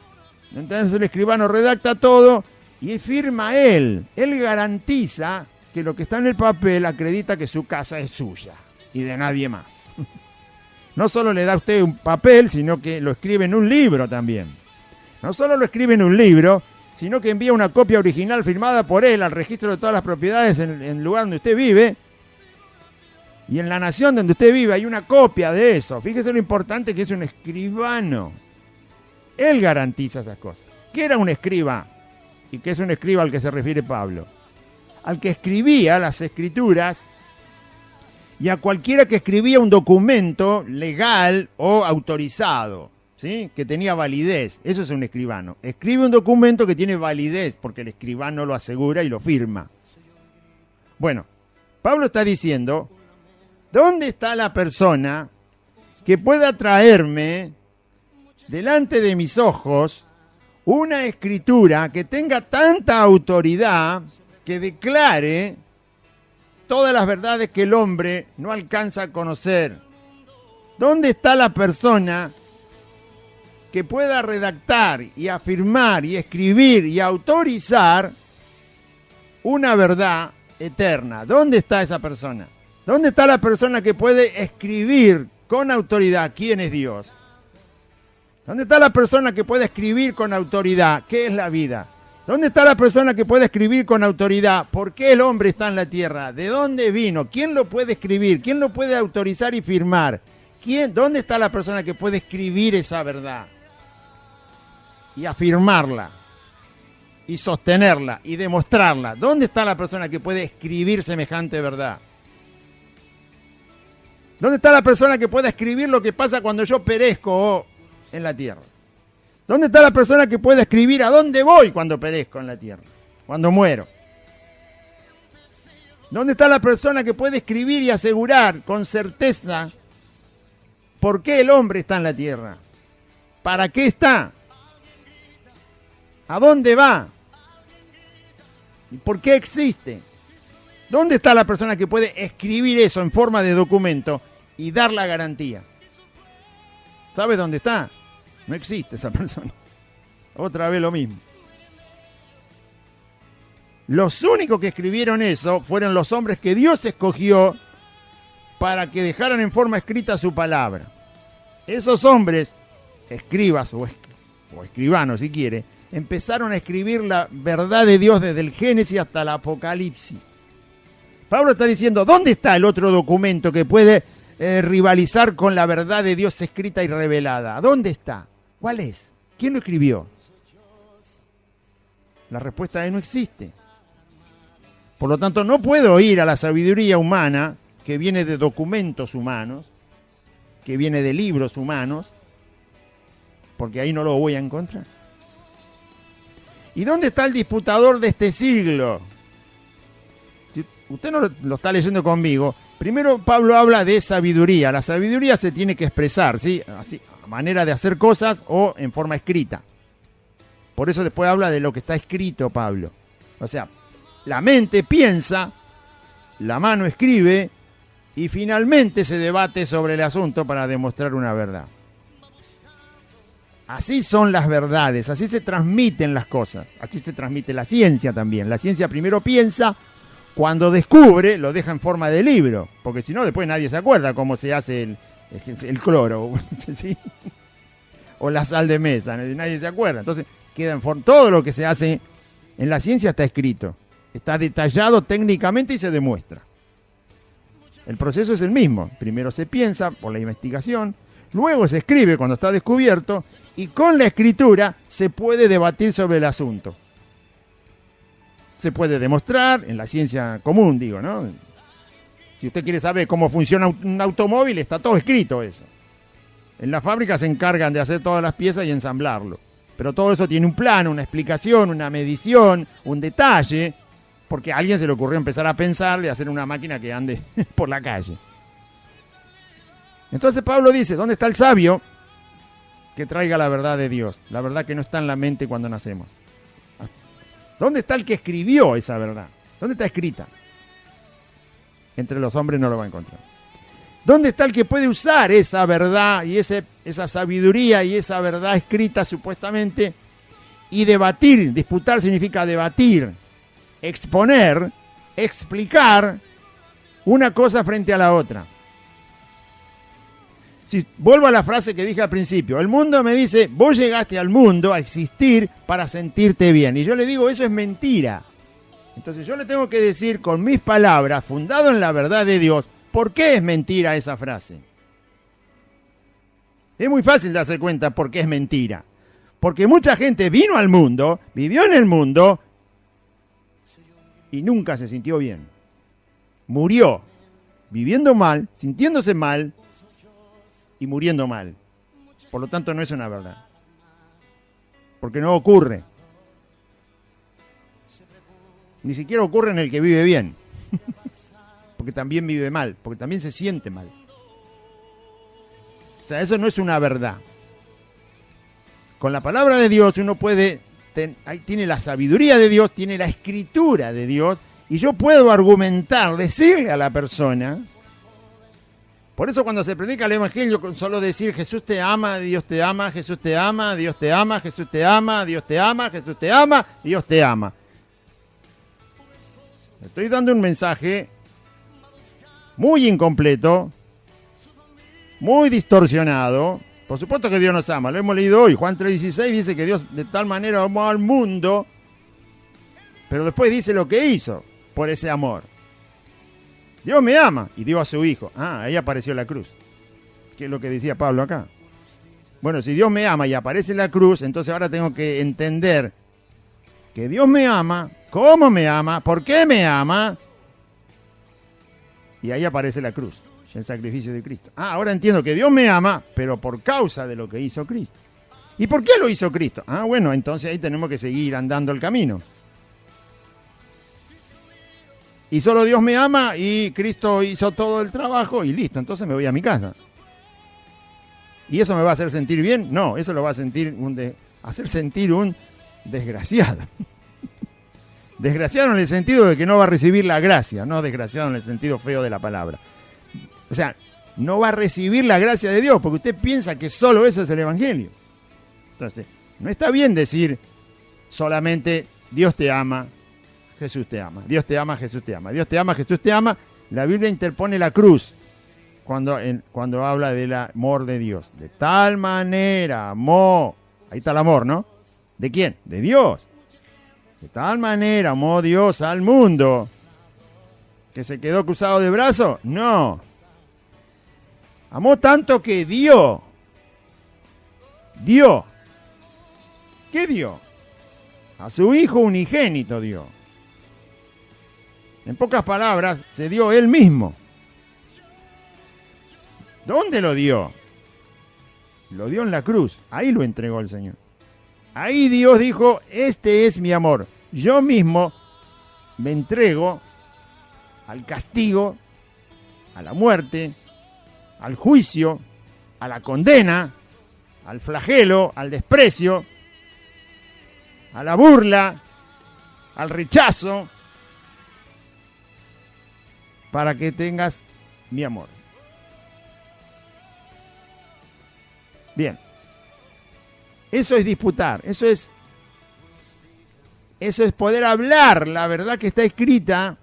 Entonces el escribano redacta todo y firma él. Él garantiza que lo que está en el papel acredita que su casa es suya y de nadie más. No solo le da a usted un papel, sino que lo escribe en un libro también. No solo lo escribe en un libro, sino que envía una copia original firmada por él al registro de todas las propiedades en el lugar donde usted vive. Y en la nación donde usted vive hay una copia de eso. Fíjese lo importante que es un escribano. Él garantiza esas cosas. ¿Qué era un escriba? ¿Y qué es un escriba al que se refiere Pablo? Al que escribía las escrituras y a cualquiera que escribía un documento legal o autorizado, ¿sí? Que tenía validez. Eso es un escribano. Escribe un documento que tiene validez porque el escribano lo asegura y lo firma. Bueno, Pablo está diciendo, ¿dónde está la persona que pueda traerme delante de mis ojos una escritura que tenga tanta autoridad que declare todas las verdades que el hombre no alcanza a conocer? ¿Dónde está la persona que pueda redactar y afirmar y escribir y autorizar una verdad eterna? ¿Dónde está esa persona? ¿Dónde está la persona que puede escribir con autoridad quién es Dios? ¿Dónde está la persona que puede escribir con autoridad qué es la vida? ¿Dónde está la persona que puede escribir con autoridad? ¿Por qué el hombre está en la tierra? ¿De dónde vino? ¿Quién lo puede escribir? ¿Quién lo puede autorizar y firmar? ¿Dónde está la persona que puede escribir esa verdad? Y afirmarla, y sostenerla, y demostrarla. ¿Dónde está la persona que puede escribir semejante verdad? ¿Dónde está la persona que pueda escribir lo que pasa cuando yo perezco en la tierra? ¿Dónde está la persona que puede escribir a dónde voy cuando perezco en la tierra? Cuando muero. ¿Dónde está la persona que puede escribir y asegurar con certeza por qué el hombre está en la tierra? ¿Para qué está? ¿A dónde va? ¿Y por qué existe? ¿Dónde está la persona que puede escribir eso en forma de documento y dar la garantía? ¿Sabe dónde está? No existe esa persona. Otra vez lo mismo. Los únicos que escribieron eso fueron los hombres que Dios escogió para que dejaran en forma escrita su palabra. Esos hombres, escribas o escribanos si quiere, empezaron a escribir la verdad de Dios desde el Génesis hasta el Apocalipsis. Pablo está diciendo, ¿dónde está el otro documento que puede rivalizar con la verdad de Dios escrita y revelada? ¿Dónde está? ¿Cuál es? ¿Quién lo escribió? La respuesta es no existe. Por lo tanto, no puedo ir a la sabiduría humana, que viene de documentos humanos, que viene de libros humanos, porque ahí no lo voy a encontrar. ¿Y dónde está el disputador de este siglo? Si usted no lo está leyendo conmigo, primero Pablo habla de sabiduría. La sabiduría se tiene que expresar, ¿sí? Así, a manera de hacer cosas o en forma escrita. Por eso después habla de lo que está escrito Pablo. O sea, la mente piensa, la mano escribe y finalmente se debate sobre el asunto para demostrar una verdad. Así son las verdades, así se transmiten las cosas, así se transmite la ciencia también. La ciencia primero piensa, cuando descubre lo deja en forma de libro, porque si no después nadie se acuerda cómo se hace el cloro, ¿sí? O la sal de mesa, nadie se acuerda. Entonces queda en forma, todo lo que se hace en la ciencia está escrito, está detallado técnicamente y se demuestra. El proceso es el mismo, primero se piensa por la investigación, luego se escribe cuando está descubierto, y con la escritura se puede debatir sobre el asunto. Se puede demostrar en la ciencia común, digo, ¿no? Si usted quiere saber cómo funciona un automóvil, está todo escrito eso. En la fábrica se encargan de hacer todas las piezas y ensamblarlo. Pero todo eso tiene un plano, una explicación, una medición, un detalle, porque a alguien se le ocurrió empezar a pensar de hacer una máquina que ande por la calle. Entonces Pablo dice, ¿dónde está el sabio que traiga la verdad de Dios? La verdad que no está en la mente cuando nacemos. ¿Dónde está el que escribió esa verdad? ¿Dónde está escrita? Entre los hombres no lo va a encontrar. ¿Dónde está el que puede usar esa verdad y esa sabiduría y esa verdad escrita supuestamente y debatir? Disputar significa debatir, exponer, explicar una cosa frente a la otra. Si vuelvo a la frase que dije al principio, el mundo me dice, vos llegaste al mundo a existir para sentirte bien. Y yo le digo, eso es mentira. Entonces yo le tengo que decir con mis palabras, fundado en la verdad de Dios, ¿por qué es mentira esa frase? Es muy fácil darse cuenta por qué es mentira. Porque mucha gente vino al mundo, vivió en el mundo y nunca se sintió bien. Murió viviendo mal, sintiéndose mal y muriendo mal. Por lo tanto, no es una verdad. Porque no ocurre. Ni siquiera ocurre en el que vive bien. Porque también vive mal, porque también se siente mal. O sea, eso no es una verdad. Con la palabra de Dios uno puede, ahí tiene la sabiduría de Dios, tiene la escritura de Dios, y yo puedo argumentar, decirle a la persona. Por eso cuando se predica el Evangelio, con solo decir Jesús te ama, Dios te ama, Jesús te ama, Dios te ama, Jesús te ama, Dios te ama, Jesús te ama, Dios te ama. Estoy dando un mensaje muy incompleto, muy distorsionado. Por supuesto que Dios nos ama, lo hemos leído hoy. Juan 3:16 dice que Dios de tal manera amó al mundo Pero después dice lo que hizo por ese amor. Dios me ama y dio a su Hijo. Ahí apareció la cruz. ¿Qué es lo que decía Pablo acá? Bueno, si Dios me ama y aparece la cruz, entonces ahora tengo que entender que Dios me ama, cómo me ama, por qué me ama. Y ahí aparece la cruz, el sacrificio de Cristo. Ahora entiendo que Dios me ama, pero por causa de lo que hizo Cristo. ¿Y por qué lo hizo Cristo? Bueno, entonces ahí tenemos que seguir andando el camino. Y solo Dios me ama y Cristo hizo todo el trabajo y listo, entonces me voy a mi casa. ¿Y eso me va a hacer sentir bien? No, eso lo va a hacer sentir un desgraciado. Desgraciado en el sentido de que no va a recibir la gracia, no desgraciado en el sentido feo de la palabra. O sea, no va a recibir la gracia de Dios, porque usted piensa que solo eso es el Evangelio. Entonces, no está bien decir solamente Dios te ama, Jesús te ama. Dios te ama, Jesús te ama. Dios te ama, Jesús te ama. La Biblia interpone la cruz cuando habla del amor de Dios. De tal manera amó. Ahí está el amor, ¿no? ¿De quién? De Dios. De tal manera amó Dios al mundo. ¿Que se quedó cruzado de brazos? No. Amó tanto que dio. Dio. ¿Qué dio? A su Hijo unigénito dio. En pocas palabras, se dio Él mismo. ¿Dónde lo dio? Lo dio en la cruz. Ahí lo entregó el Señor. Ahí Dios dijo, este es mi amor. Yo mismo me entrego al castigo, a la muerte, al juicio, a la condena, al flagelo, al desprecio, a la burla, al rechazo, para que tengas mi amor. Bien. Eso es disputar, eso es poder hablar la verdad que está escrita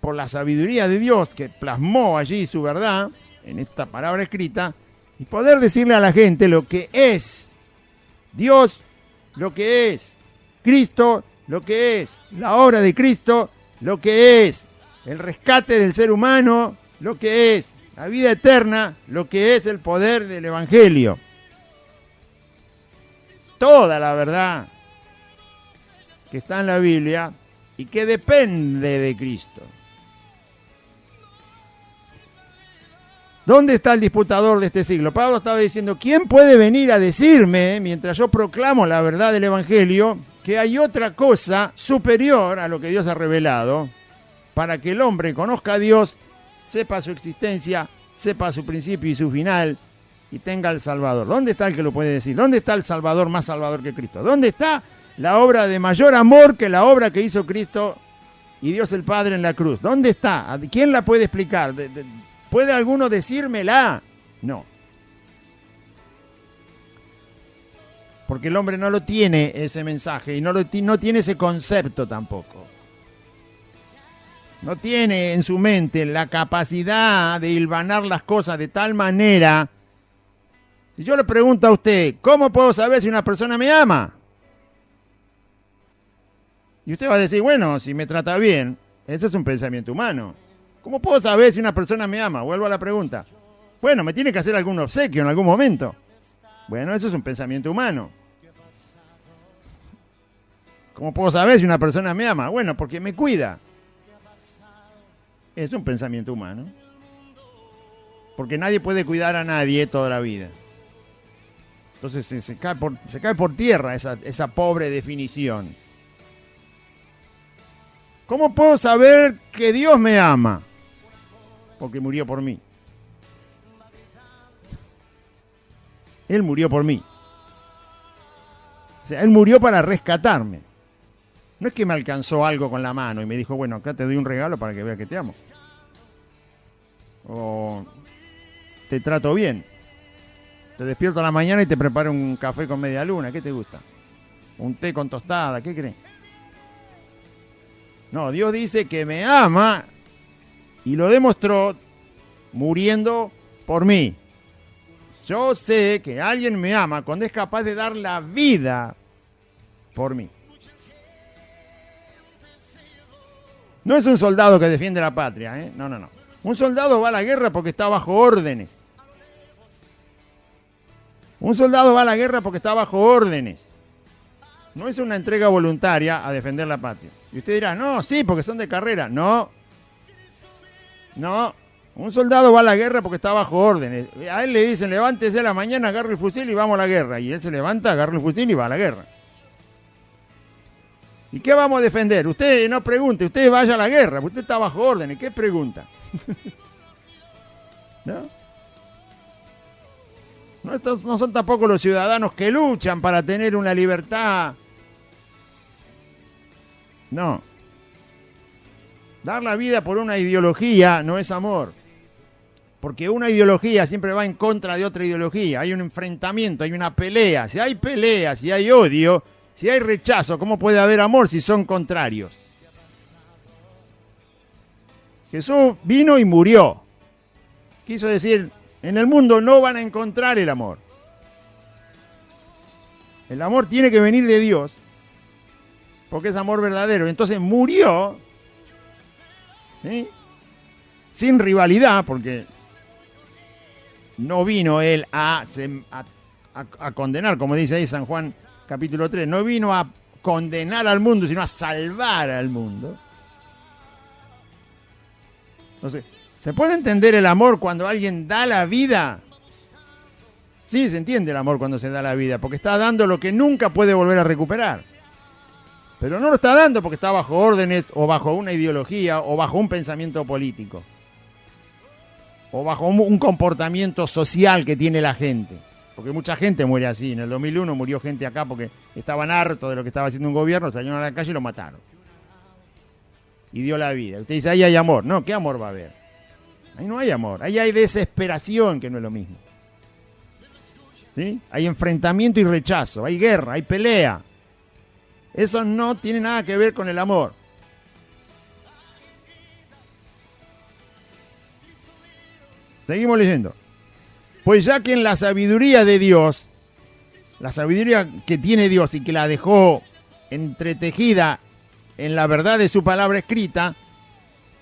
por la sabiduría de Dios que plasmó allí su verdad en esta palabra escrita y poder decirle a la gente lo que es Dios, lo que es Cristo, lo que es la obra de Cristo, lo que es el rescate del ser humano, lo que es la vida eterna, lo que es el poder del Evangelio. Toda la verdad que está en la Biblia y que depende de Cristo. ¿Dónde está el disputador de este siglo? Pablo estaba diciendo, ¿quién puede venir a decirme, mientras yo proclamo la verdad del Evangelio, que hay otra cosa superior a lo que Dios ha revelado, para que el hombre conozca a Dios, sepa su existencia, sepa su principio y su final, y tenga al Salvador? ¿Dónde está el que lo puede decir? ¿Dónde está el Salvador más Salvador que Cristo? ¿Dónde está la obra de mayor amor que la obra que hizo Cristo y Dios el Padre en la cruz? ¿Dónde está? ¿Quién la puede explicar? ¿Puede alguno decírmela? No. Porque el hombre no lo tiene ese mensaje y no tiene ese concepto tampoco. No tiene en su mente la capacidad de hilvanar las cosas de tal manera. Si yo le pregunto a usted, ¿cómo puedo saber si una persona me ama? Y usted va a decir, bueno, si me trata bien, ese es un pensamiento humano. ¿Cómo puedo saber si una persona me ama? Vuelvo a la pregunta. Bueno, me tiene que hacer algún obsequio en algún momento. Bueno, eso es un pensamiento humano. ¿Cómo puedo saber si una persona me ama? Bueno, porque me cuida. Es un pensamiento humano. Porque nadie puede cuidar a nadie toda la vida. Entonces se cae por tierra esa pobre definición. ¿Cómo puedo saber que Dios me ama? Porque murió por mí. Él murió por mí. O sea, Él murió para rescatarme. No es que me alcanzó algo con la mano y me dijo, bueno, acá te doy un regalo para que veas que te amo. O te trato bien. Te despierto a la mañana y te preparo un café con media luna. ¿Qué te gusta? Un té con tostada. ¿Qué crees? No, Dios dice que me ama y lo demostró muriendo por mí. Yo sé que alguien me ama cuando es capaz de dar la vida por mí. No es un soldado que defiende la patria, ¿eh? No. Un soldado va a la guerra porque está bajo órdenes. Un soldado va a la guerra porque está bajo órdenes. No es una entrega voluntaria a defender la patria. Y usted dirá, no, sí, porque son de carrera. No. Un soldado va a la guerra porque está bajo órdenes. A él le dicen, levántese a la mañana, agarre el fusil y vamos a la guerra. Y él se levanta, agarra el fusil y va a la guerra. ¿Y qué vamos a defender? Usted no pregunte, usted vaya a la guerra, usted está bajo órdenes. ¿Qué pregunta? No son tampoco los ciudadanos que luchan para tener una libertad. No. Dar la vida por una ideología no es amor. Porque una ideología siempre va en contra de otra ideología. Hay un enfrentamiento, hay una pelea. Si hay pelea, si hay odio, si hay rechazo, ¿cómo puede haber amor si son contrarios? Jesús vino y murió. Quiso decir, en el mundo no van a encontrar el amor. El amor tiene que venir de Dios, porque es amor verdadero. Entonces murió, ¿sí?, sin rivalidad, porque no vino él a condenar, como dice ahí San Juan capítulo 3, no vino a condenar al mundo, sino a salvar al mundo. Entonces, ¿se puede entender el amor cuando alguien da la vida? Sí, se entiende el amor cuando se da la vida, porque está dando lo que nunca puede volver a recuperar. Pero no lo está dando porque está bajo órdenes, o bajo una ideología, o bajo un pensamiento político, o bajo un comportamiento social que tiene la gente. Porque mucha gente muere así. En el 2001 murió gente acá porque estaban hartos de lo que estaba haciendo un gobierno, salieron a la calle y lo mataron. Y dio la vida. Usted dice, ahí hay amor. No, ¿qué amor va a haber? Ahí no hay amor. Ahí hay desesperación, que no es lo mismo. ¿Sí? Hay enfrentamiento y rechazo. Hay guerra, hay pelea. Eso no tiene nada que ver con el amor. Seguimos leyendo. Pues ya que en la sabiduría de Dios, la sabiduría que tiene Dios y que la dejó entretejida en la verdad de su palabra escrita,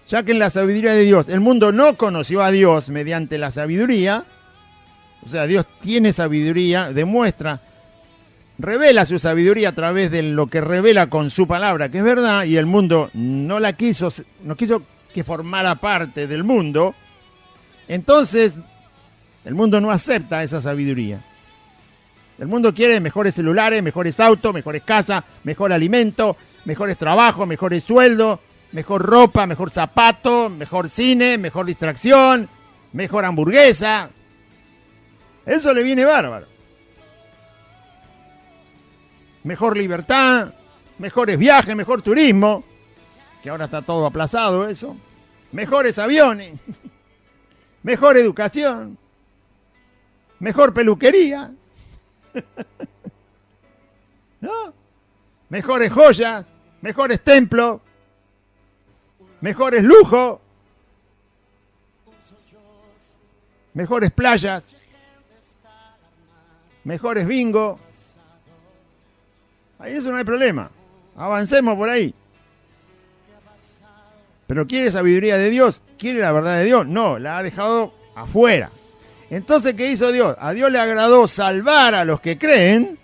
ya que en la sabiduría de Dios el mundo no conoció a Dios mediante la sabiduría, o sea, Dios tiene sabiduría, demuestra, revela su sabiduría a través de lo que revela con su palabra, que es verdad, y el mundo no quiso que formara parte del mundo. Entonces el mundo no acepta esa sabiduría. El mundo quiere mejores celulares, mejores autos, mejores casas, mejor alimento, mejores trabajos, mejores sueldos, mejor ropa, mejor zapato, mejor cine, mejor distracción, mejor hamburguesa. Eso le viene bárbaro. Mejor libertad, mejores viajes, mejor turismo, que ahora está todo aplazado eso. Mejores aviones, mejor educación, mejor peluquería, ¿no? Mejores joyas, mejores templos, mejores lujos, mejores playas, mejores bingo. Ahí eso no hay problema. Avancemos por ahí. ¿Pero quiere sabiduría de Dios? ¿Quiere la verdad de Dios? No, la ha dejado afuera. Entonces, ¿qué hizo Dios? A Dios le agradó salvar a los que creen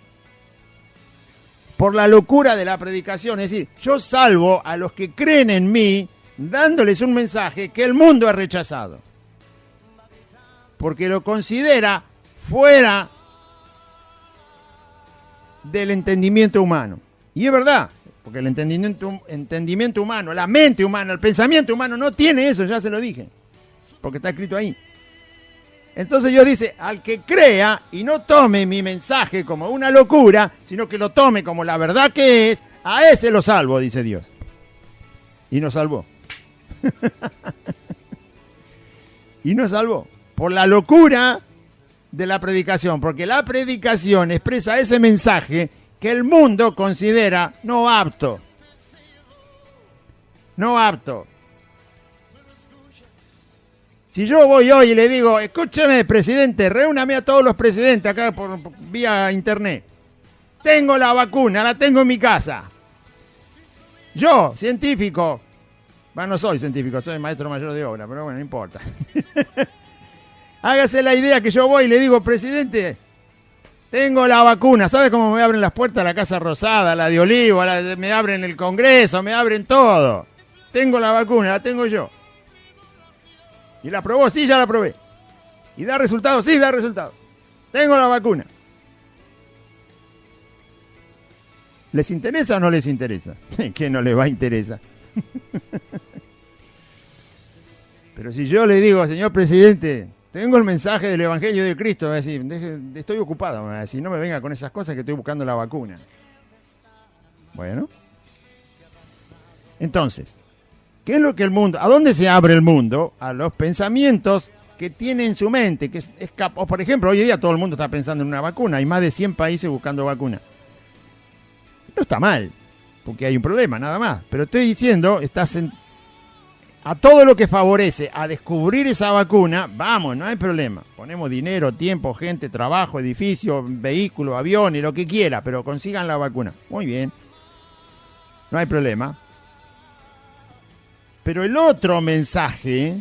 por la locura de la predicación. Es decir, yo salvo a los que creen en mí, dándoles un mensaje que el mundo ha rechazado. Porque lo considera fuera del entendimiento humano. Y es verdad, porque el entendimiento humano, la mente humana, el pensamiento humano no tiene eso, ya se lo dije, porque está escrito ahí. Entonces Dios dice, al que crea y no tome mi mensaje como una locura, sino que lo tome como la verdad que es, a ese lo salvo, dice Dios. Y nos salvó. Y nos salvó por la locura de la predicación, porque la predicación expresa ese mensaje que el mundo considera no apto. No apto. Si yo voy hoy y le digo, escúcheme, presidente, reúname a todos los presidentes acá por vía internet. Tengo la vacuna, la tengo en mi casa. Yo, científico, No soy científico, soy maestro mayor de obra, pero bueno, no importa. Hágase la idea que yo voy y le digo, presidente, tengo la vacuna. ¿Sabe cómo me abren las puertas a la Casa Rosada, la de Olivo, me abren el Congreso, me abren todo? Tengo la vacuna, la tengo yo. ¿Y la probó? Sí, ya la probé. ¿Y da resultado? Sí, da resultado. Tengo la vacuna. ¿Les interesa o no les interesa? ¿Qué no les va a interesar? Pero si yo le digo, señor presidente, tengo el mensaje del Evangelio de Cristo, va a decir, estoy ocupado, va a decir, no me venga con esas cosas que estoy buscando la vacuna. Bueno. Entonces, ¿qué es lo que el mundo, a dónde se abre el mundo? A los pensamientos que tiene en su mente, que es o por ejemplo, hoy día todo el mundo está pensando en una vacuna, hay más de 100 países buscando vacuna. No está mal, porque hay un problema, nada más. Pero estoy diciendo, a todo lo que favorece a descubrir esa vacuna, vamos, no hay problema. Ponemos dinero, tiempo, gente, trabajo, edificio, vehículo, avión y lo que quiera, pero consigan la vacuna. Muy bien, no hay problema. Pero el otro mensaje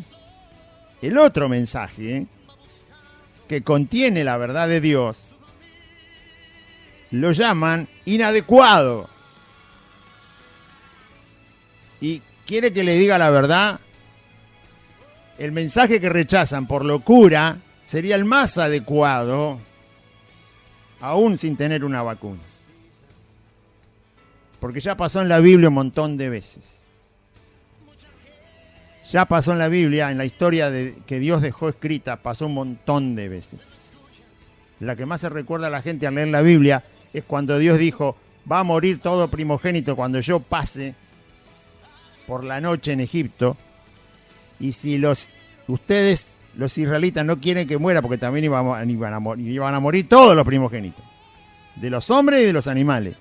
que contiene la verdad de Dios, lo llaman inadecuado. Y quiere que le diga la verdad, el mensaje que rechazan por locura sería el más adecuado, aún sin tener una vacuna. Porque ya pasó en la Biblia un montón de veces. Ya pasó en la Biblia, en la historia que Dios dejó escrita, pasó un montón de veces. La que más se recuerda a la gente al leer la Biblia es cuando Dios dijo, va a morir todo primogénito cuando yo pase por la noche en Egipto, y si ustedes, los israelitas, no quieren que muera, porque también iban a morir todos los primogénitos, de los hombres y de los animales.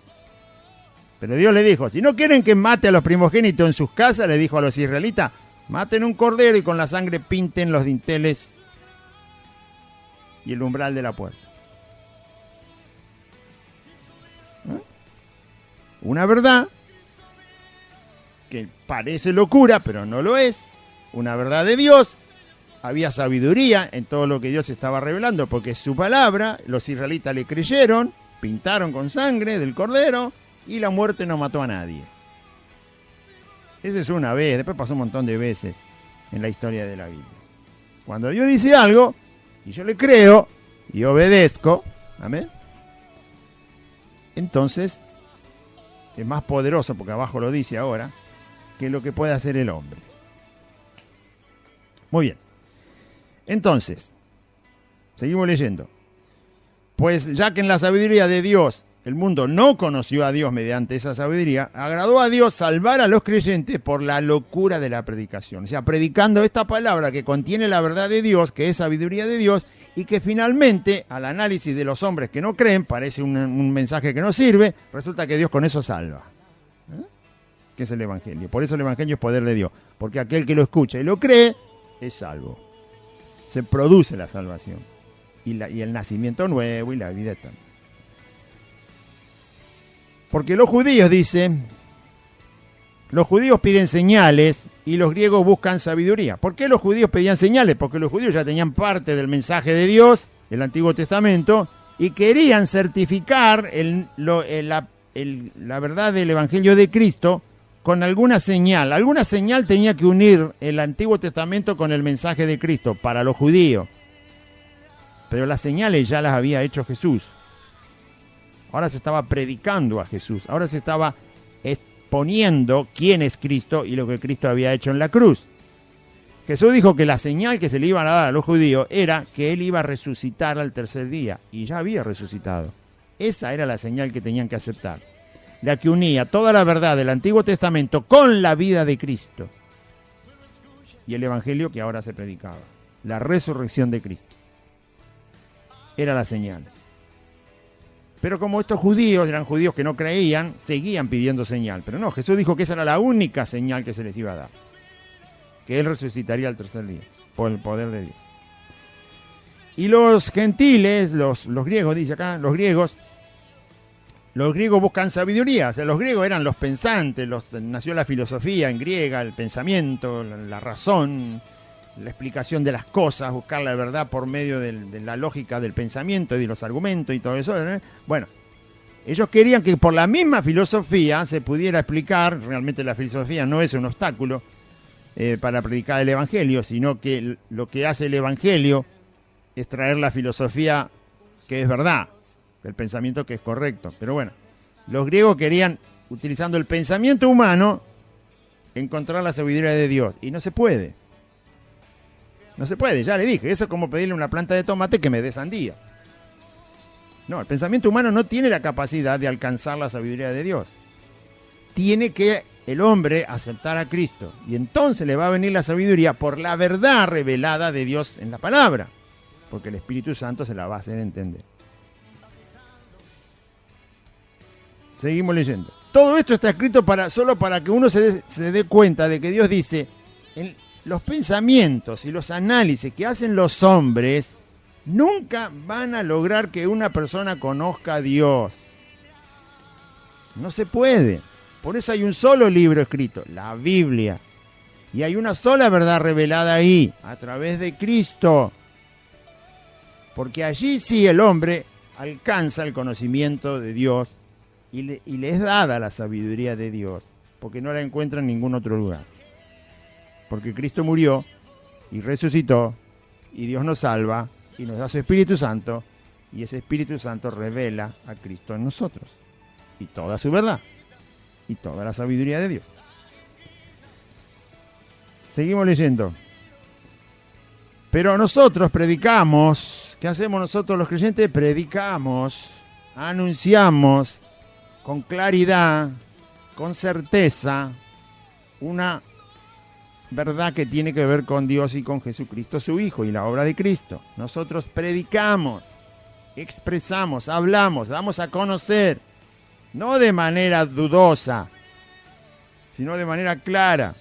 Pero Dios le dijo, si no quieren que mate a los primogénitos en sus casas, le dijo a los israelitas, maten un cordero y con la sangre pinten los dinteles y el umbral de la puerta. Una verdad que parece locura, pero no lo es. Una verdad de Dios. Había sabiduría en todo lo que Dios estaba revelando, porque su palabra, los israelitas le creyeron, pintaron con sangre del cordero y la muerte no mató a nadie. Esa es una vez, después pasó un montón de veces en la historia de la Biblia. Cuando Dios dice algo, y yo le creo, y obedezco, amén, entonces es más poderoso, porque abajo lo dice ahora, que lo que puede hacer el hombre. Muy bien. Entonces, seguimos leyendo. Pues ya que en la sabiduría de Dios el mundo no conoció a Dios mediante esa sabiduría, agradó a Dios salvar a los creyentes por la locura de la predicación. O sea, predicando esta palabra que contiene la verdad de Dios, que es sabiduría de Dios, y que finalmente, al análisis de los hombres que no creen, parece un mensaje que no sirve, resulta que Dios con eso salva. Que es el Evangelio. Por eso el Evangelio es poder de Dios. Porque aquel que lo escucha y lo cree, es salvo. Se produce la salvación. Y el nacimiento nuevo y la vida eterna. Porque los judíos, dicen, los judíos piden señales y los griegos buscan sabiduría. ¿Por qué los judíos pedían señales? Porque los judíos ya tenían parte del mensaje de Dios, el Antiguo Testamento, y querían certificar la verdad del Evangelio de Cristo con alguna señal. Alguna señal tenía que unir el Antiguo Testamento con el mensaje de Cristo para los judíos. Pero las señales ya las había hecho Jesús. Ahora se estaba predicando a Jesús. Ahora se estaba exponiendo quién es Cristo y lo que Cristo había hecho en la cruz. Jesús dijo que la señal que se le iban a dar a los judíos era que Él iba a resucitar al tercer día. Y ya había resucitado. Esa era la señal que tenían que aceptar. La que unía toda la verdad del Antiguo Testamento con la vida de Cristo. Y el Evangelio que ahora se predicaba. La resurrección de Cristo. Era la señal. Pero como estos judíos eran judíos que no creían, seguían pidiendo señal. Pero no, Jesús dijo que esa era la única señal que se les iba a dar. Que Él resucitaría al tercer día, por el poder de Dios. Y los gentiles, los griegos, dice acá, los griegos, los griegos buscan sabiduría. O sea, los griegos eran los pensantes, nació la filosofía en griega, el pensamiento, la razón, la explicación de las cosas, buscar la verdad por medio de la lógica del pensamiento y de los argumentos y todo eso, ¿eh? Bueno, ellos querían que por la misma filosofía se pudiera explicar, realmente la filosofía no es un obstáculo para predicar el Evangelio, sino que lo que hace el Evangelio es traer la filosofía que es verdad, el pensamiento que es correcto. Pero bueno, los griegos querían, utilizando el pensamiento humano, encontrar la sabiduría de Dios. Y no se puede. No se puede, ya le dije. Eso es como pedirle a una planta de tomate que me dé sandía. No, el pensamiento humano no tiene la capacidad de alcanzar la sabiduría de Dios. Tiene que el hombre aceptar a Cristo. Y entonces le va a venir la sabiduría por la verdad revelada de Dios en la palabra. Porque el Espíritu Santo se la va a hacer entender. Seguimos leyendo. Todo esto está escrito solo para que uno se dé cuenta de que Dios dice, en los pensamientos y los análisis que hacen los hombres nunca van a lograr que una persona conozca a Dios. No se puede. Por eso hay un solo libro escrito, la Biblia. Y hay una sola verdad revelada ahí, a través de Cristo. Porque allí sí el hombre alcanza el conocimiento de Dios y le es dada la sabiduría de Dios, porque no la encuentra en ningún otro lugar. Porque Cristo murió y resucitó, y Dios nos salva, y nos da su Espíritu Santo, y ese Espíritu Santo revela a Cristo en nosotros, y toda su verdad, y toda la sabiduría de Dios. Seguimos leyendo. Pero nosotros predicamos, ¿qué hacemos nosotros los creyentes? Predicamos, anunciamos con claridad, con certeza, una verdad que tiene que ver con Dios y con Jesucristo su Hijo y la obra de Cristo. Nosotros predicamos, expresamos, hablamos, damos a conocer, no de manera dudosa, sino de manera clara,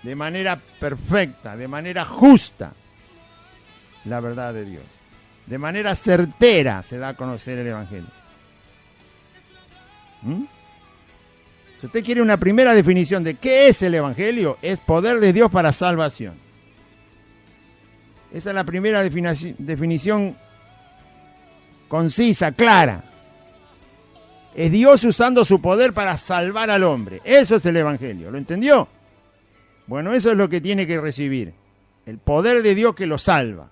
de manera perfecta, de manera justa, la verdad de Dios. De manera certera se da a conocer el Evangelio. Si usted quiere una primera definición de qué es el Evangelio, es poder de Dios para salvación. Esa es la primera definición concisa, clara. Es Dios usando su poder para salvar al hombre. Eso es el Evangelio. ¿Lo entendió? Bueno, eso es lo que tiene que recibir. El poder de Dios que lo salva.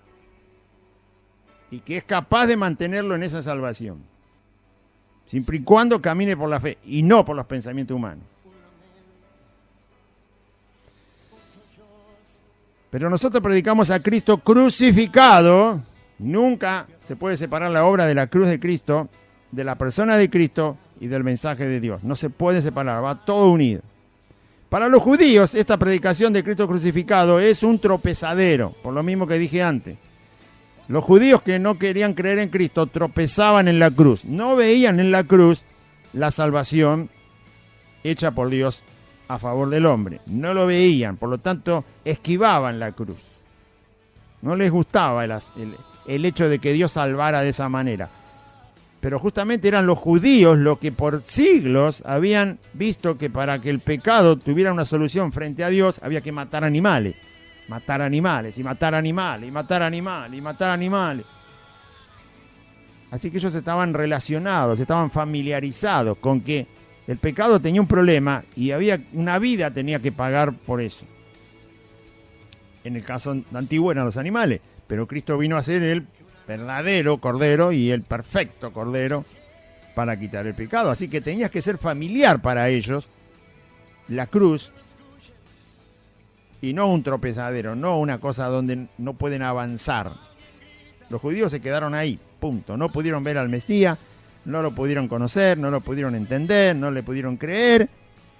Y que es capaz de mantenerlo en esa salvación. Siempre y cuando camine por la fe y no por los pensamientos humanos. Pero nosotros predicamos a Cristo crucificado. Nunca se puede separar la obra de la cruz de Cristo, de la persona de Cristo y del mensaje de Dios. No se puede separar, va todo unido. Para los judíos, esta predicación de Cristo crucificado es un tropezadero, por lo mismo que dije antes. Los judíos que no querían creer en Cristo tropezaban en la cruz. No veían en la cruz la salvación hecha por Dios a favor del hombre. No lo veían, por lo tanto, esquivaban la cruz. No les gustaba el hecho de que Dios salvara de esa manera. Pero justamente eran los judíos los que por siglos habían visto que para que el pecado tuviera una solución frente a Dios había que matar animales. Matar animales, y matar animales, y matar animales, y matar animales. Así que ellos estaban relacionados, estaban familiarizados con que el pecado tenía un problema y había una vida tenía que pagar por eso. En el caso antiguo eran los animales, pero Cristo vino a ser el verdadero cordero y el perfecto cordero para quitar el pecado. Así que tenías que ser familiar para ellos la cruz, y no un tropezadero, no una cosa donde no pueden avanzar. Los judíos se quedaron ahí, punto. No pudieron ver al Mesías, no lo pudieron conocer, no lo pudieron entender, no le pudieron creer,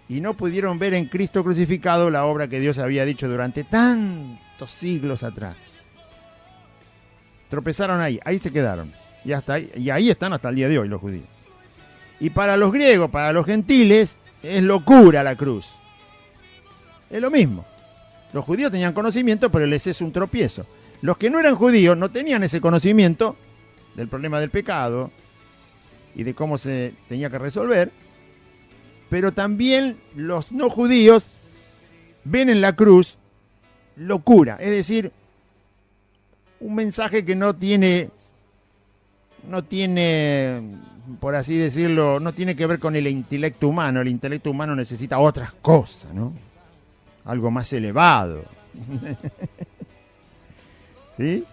y no pudieron ver en Cristo crucificado la obra que Dios había dicho durante tantos siglos atrás. Tropezaron ahí se quedaron. Y ahí están hasta el día de hoy los judíos. Y para los griegos, para los gentiles, es locura la cruz. Es lo mismo. Los judíos tenían conocimiento, pero les es un tropiezo. Los que no eran judíos no tenían ese conocimiento del problema del pecado, y de cómo se tenía que resolver, pero también los no judíos ven en la cruz locura, es decir, un mensaje que no tiene, por así decirlo, no tiene que ver con el intelecto humano. El intelecto humano necesita otras cosas, ¿no? Algo más elevado. ¿Sí?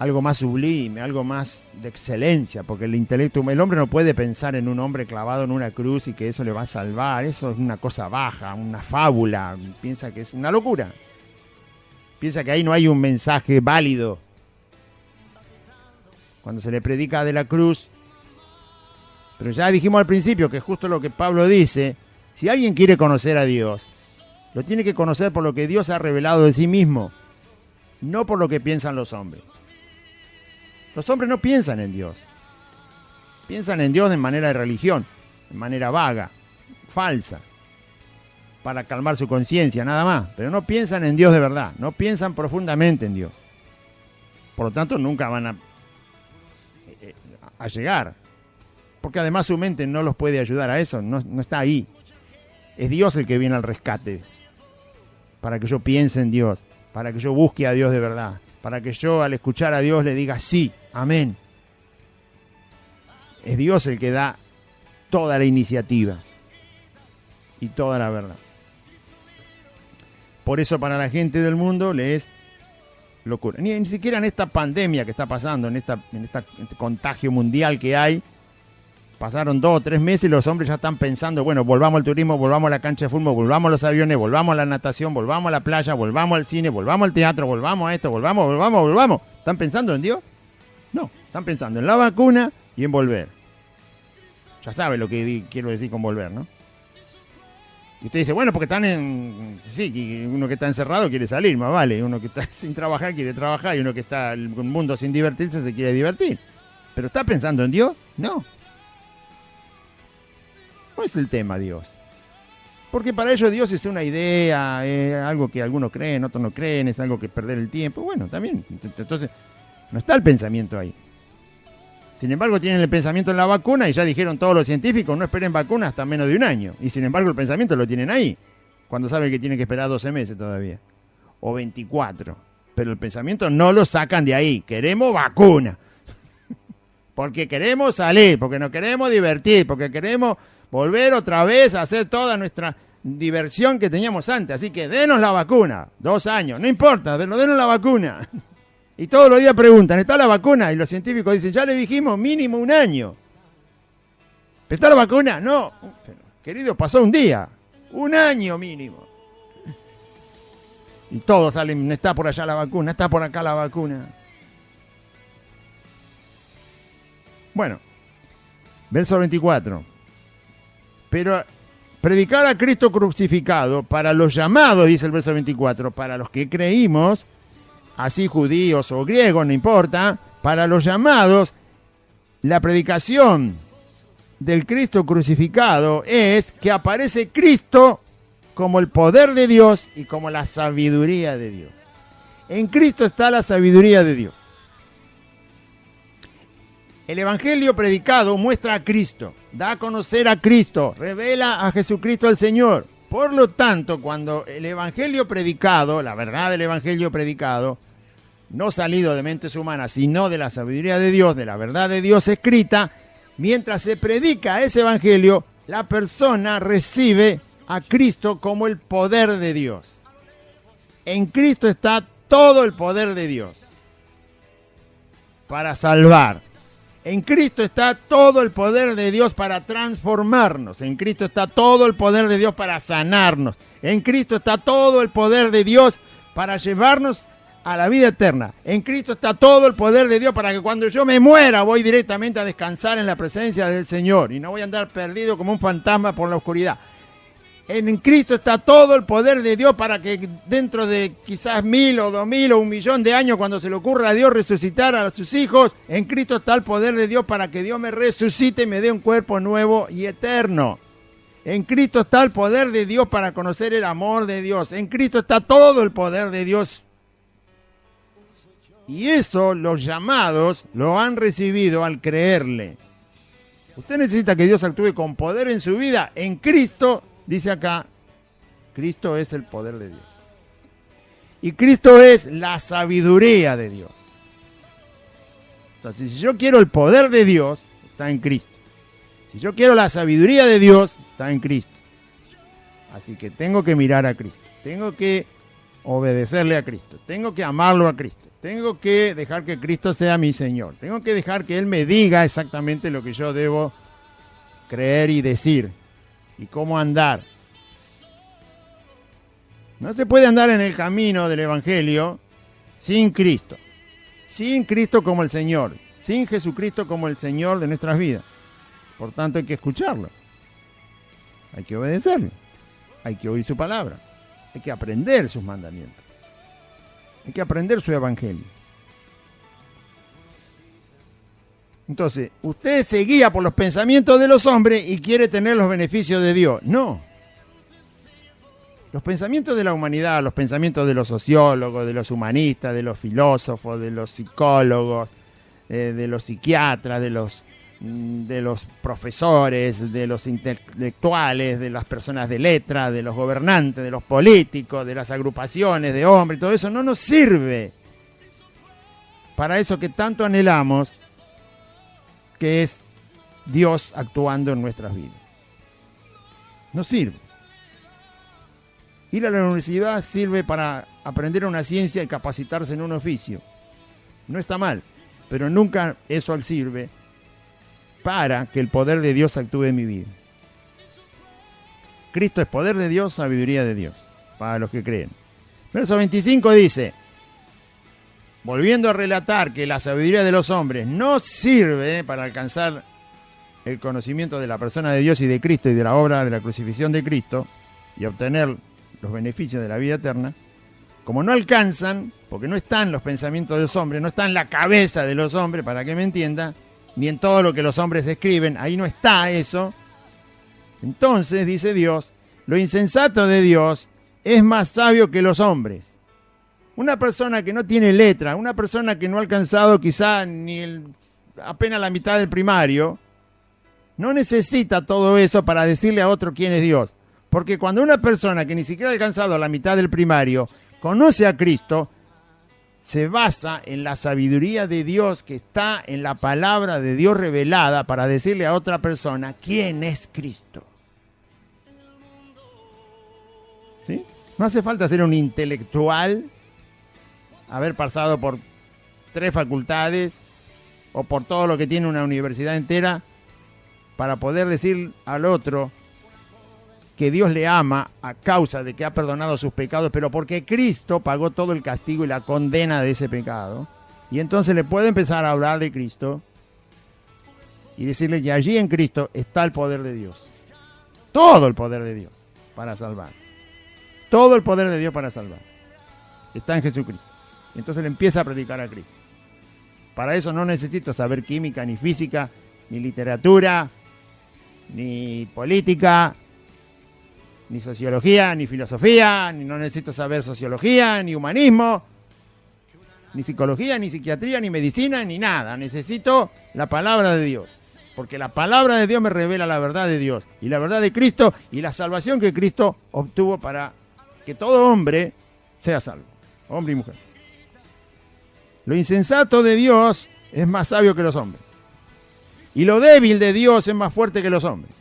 Algo más sublime, algo más de excelencia, porque el hombre no puede pensar en un hombre clavado en una cruz y que eso le va a salvar. Eso es una cosa baja, una fábula. Piensa que es una locura. Piensa que ahí no hay un mensaje válido. Cuando se le predica de la cruz, pero ya dijimos al principio que es justo lo que Pablo dice: si alguien quiere conocer a Dios, lo tiene que conocer por lo que Dios ha revelado de sí mismo, no por lo que piensan los hombres. Los hombres no piensan en Dios. Piensan en Dios de manera de religión, de manera vaga, falsa, para calmar su conciencia, nada más. Pero no piensan en Dios de verdad, no piensan profundamente en Dios. Por lo tanto, nunca van a llegar. Porque además su mente no los puede ayudar a eso, no está ahí. Es Dios el que viene al rescate, para que yo piense en Dios, para que yo busque a Dios de verdad, para que yo al escuchar a Dios le diga sí, amén. Es Dios el que da toda la iniciativa y toda la verdad. Por eso para la gente del mundo le es locura. Ni siquiera en esta pandemia que está pasando, en este contagio mundial que hay, pasaron 2 o 3 meses y los hombres ya están pensando, bueno, volvamos al turismo, volvamos a la cancha de fútbol, volvamos a los aviones, volvamos a la natación, volvamos a la playa, volvamos al cine, volvamos al teatro, volvamos a esto, volvamos. ¿Están pensando en Dios? No, están pensando en la vacuna y en volver. Ya sabe lo que quiero decir con volver, ¿no? Y usted dice, bueno, porque están sí, uno que está encerrado quiere salir, más vale. Uno que está sin trabajar quiere trabajar y uno que está en un mundo sin divertirse se quiere divertir. ¿Pero está pensando en Dios? No. No es el tema Dios. Porque para ellos Dios es una idea, algo que algunos creen, otros no creen, es algo que perder el tiempo. Bueno, también. Entonces, no está el pensamiento ahí. Sin embargo, tienen el pensamiento en la vacuna y ya dijeron todos los científicos, no esperen vacuna hasta menos de un año. Y sin embargo, el pensamiento lo tienen ahí, cuando saben que tienen que esperar 12 meses todavía. O 24. Pero el pensamiento no lo sacan de ahí. Queremos vacuna. Porque queremos salir, porque nos queremos divertir, porque queremos volver otra vez a hacer toda nuestra diversión que teníamos antes. Así que denos la vacuna. 2 años, no importa, denos la vacuna. Y todos los días preguntan, ¿está la vacuna? Y los científicos dicen, ya le dijimos, mínimo 1 año. ¿Está la vacuna? No. Pero, querido, pasó 1 día. 1 año mínimo. Y todos salen, está por allá la vacuna, está por acá la vacuna. Bueno, verso 24. Pero predicar a Cristo crucificado para los llamados, dice el verso 24, para los que creímos, así judíos o griegos, no importa, para los llamados, la predicación del Cristo crucificado es que aparece Cristo como el poder de Dios y como la sabiduría de Dios. En Cristo está la sabiduría de Dios. El Evangelio predicado muestra a Cristo, da a conocer a Cristo, revela a Jesucristo el Señor. Por lo tanto, cuando el Evangelio predicado, la verdad del Evangelio predicado, no salido de mentes humanas, sino de la sabiduría de Dios, de la verdad de Dios escrita, mientras se predica ese Evangelio, la persona recibe a Cristo como el poder de Dios. En Cristo está todo el poder de Dios para salvar. En Cristo está todo el poder de Dios para transformarnos. En Cristo está todo el poder de Dios para sanarnos. En Cristo está todo el poder de Dios para llevarnos a la vida eterna. En Cristo está todo el poder de Dios para que cuando yo me muera voy directamente a descansar en la presencia del Señor y no voy a andar perdido como un fantasma por la oscuridad. En Cristo está todo el poder de Dios para que dentro de quizás 1000 o 2000 o 1.000.000 de años, cuando se le ocurra a Dios resucitar a sus hijos, en Cristo está el poder de Dios para que Dios me resucite y me dé un cuerpo nuevo y eterno. En Cristo está el poder de Dios para conocer el amor de Dios. En Cristo está todo el poder de Dios. Y eso los llamados lo han recibido al creerle. Usted necesita que Dios actúe con poder en su vida. En Cristo, dice acá, Cristo es el poder de Dios. Y Cristo es la sabiduría de Dios. Entonces, si yo quiero el poder de Dios, está en Cristo. Si yo quiero la sabiduría de Dios, está en Cristo. Así que tengo que mirar a Cristo. Tengo que obedecerle a Cristo. Tengo que amarlo a Cristo. Tengo que dejar que Cristo sea mi Señor. Tengo que dejar que Él me diga exactamente lo que yo debo creer y decir. Y cómo andar. No se puede andar en el camino del Evangelio sin Cristo. Sin Cristo como el Señor. Sin Jesucristo como el Señor de nuestras vidas. Por tanto, hay que escucharlo. Hay que obedecerlo. Hay que oír su palabra. Hay que aprender sus mandamientos. Hay que aprender su evangelio. Entonces, usted se guía por los pensamientos de los hombres y quiere tener los beneficios de Dios. No. Los pensamientos de la humanidad, los pensamientos de los sociólogos, de los humanistas, de los filósofos, de los psicólogos, de los psiquiatras, de los profesores, de los intelectuales, de las personas de letra, de los gobernantes, de los políticos, de las agrupaciones de hombres, todo eso no nos sirve para eso que tanto anhelamos, que es Dios actuando en nuestras vidas. No sirve. Ir a la universidad sirve para aprender una ciencia y capacitarse en un oficio. No está mal, pero nunca eso sirve para que el poder de Dios actúe en mi vida. Cristo es poder de Dios, sabiduría de Dios, para los que creen. Verso 25 dice, volviendo a relatar que la sabiduría de los hombres no sirve para alcanzar el conocimiento de la persona de Dios y de Cristo y de la obra de la crucifixión de Cristo y obtener los beneficios de la vida eterna, como no alcanzan, porque no están los pensamientos de los hombres, no está en la cabeza de los hombres, para que me entienda, ni en todo lo que los hombres escriben, ahí no está eso. Entonces, dice Dios, lo insensato de Dios es más sabio que los hombres. Una persona que no tiene letra, una persona que no ha alcanzado quizá apenas la mitad del primario, no necesita todo eso para decirle a otro quién es Dios. Porque cuando una persona que ni siquiera ha alcanzado la mitad del primario conoce a Cristo, se basa en la sabiduría de Dios que está en la palabra de Dios revelada para decirle a otra persona quién es Cristo. ¿Sí? No hace falta ser un intelectual, haber pasado por 3 facultades o por todo lo que tiene una universidad entera para poder decir al otro que Dios le ama a causa de que ha perdonado sus pecados, pero porque Cristo pagó todo el castigo y la condena de ese pecado. Y entonces le puede empezar a hablar de Cristo y decirle que allí en Cristo está el poder de Dios. Todo el poder de Dios para salvar. Todo el poder de Dios para salvar. Está en Jesucristo. Entonces le empieza a predicar a Cristo. Para eso no necesito saber química, ni física, ni literatura, ni política, ni sociología, ni filosofía, no necesito saber sociología, ni humanismo, ni psicología, ni psiquiatría, ni medicina, ni nada. Necesito la palabra de Dios, porque la palabra de Dios me revela la verdad de Dios, y la verdad de Cristo, y la salvación que Cristo obtuvo para que todo hombre sea salvo, hombre y mujer. Lo insensato de Dios es más sabio que los hombres, y lo débil de Dios es más fuerte que los hombres.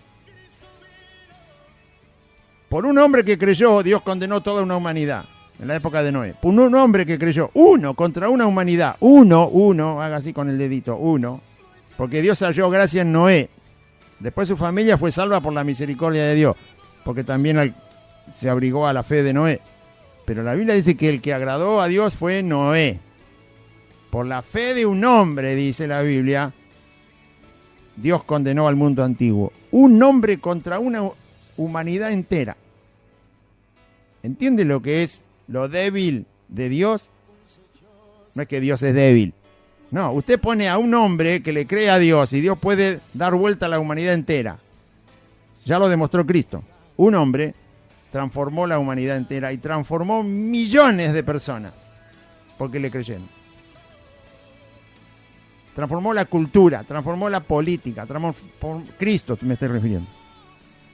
Por un hombre que creyó, Dios condenó toda una humanidad en la época de Noé. Por un hombre que creyó, uno contra una humanidad, uno, haga así con el dedito, uno, porque Dios halló gracia en Noé. Después su familia fue salva por la misericordia de Dios, porque también se abrigó a la fe de Noé. Pero la Biblia dice que el que agradó a Dios fue Noé. Por la fe de un hombre, dice la Biblia, Dios condenó al mundo antiguo. Un hombre contra una humanidad entera. ¿Entiende lo que es lo débil de Dios? No es que Dios es débil. No, usted pone a un hombre que le cree a Dios y Dios puede dar vuelta a la humanidad entera. Ya lo demostró Cristo. Un hombre transformó la humanidad entera y transformó millones de personas porque le creyeron. transformó la cultura, transformó la política, transformó Cristo, me estoy refiriendo.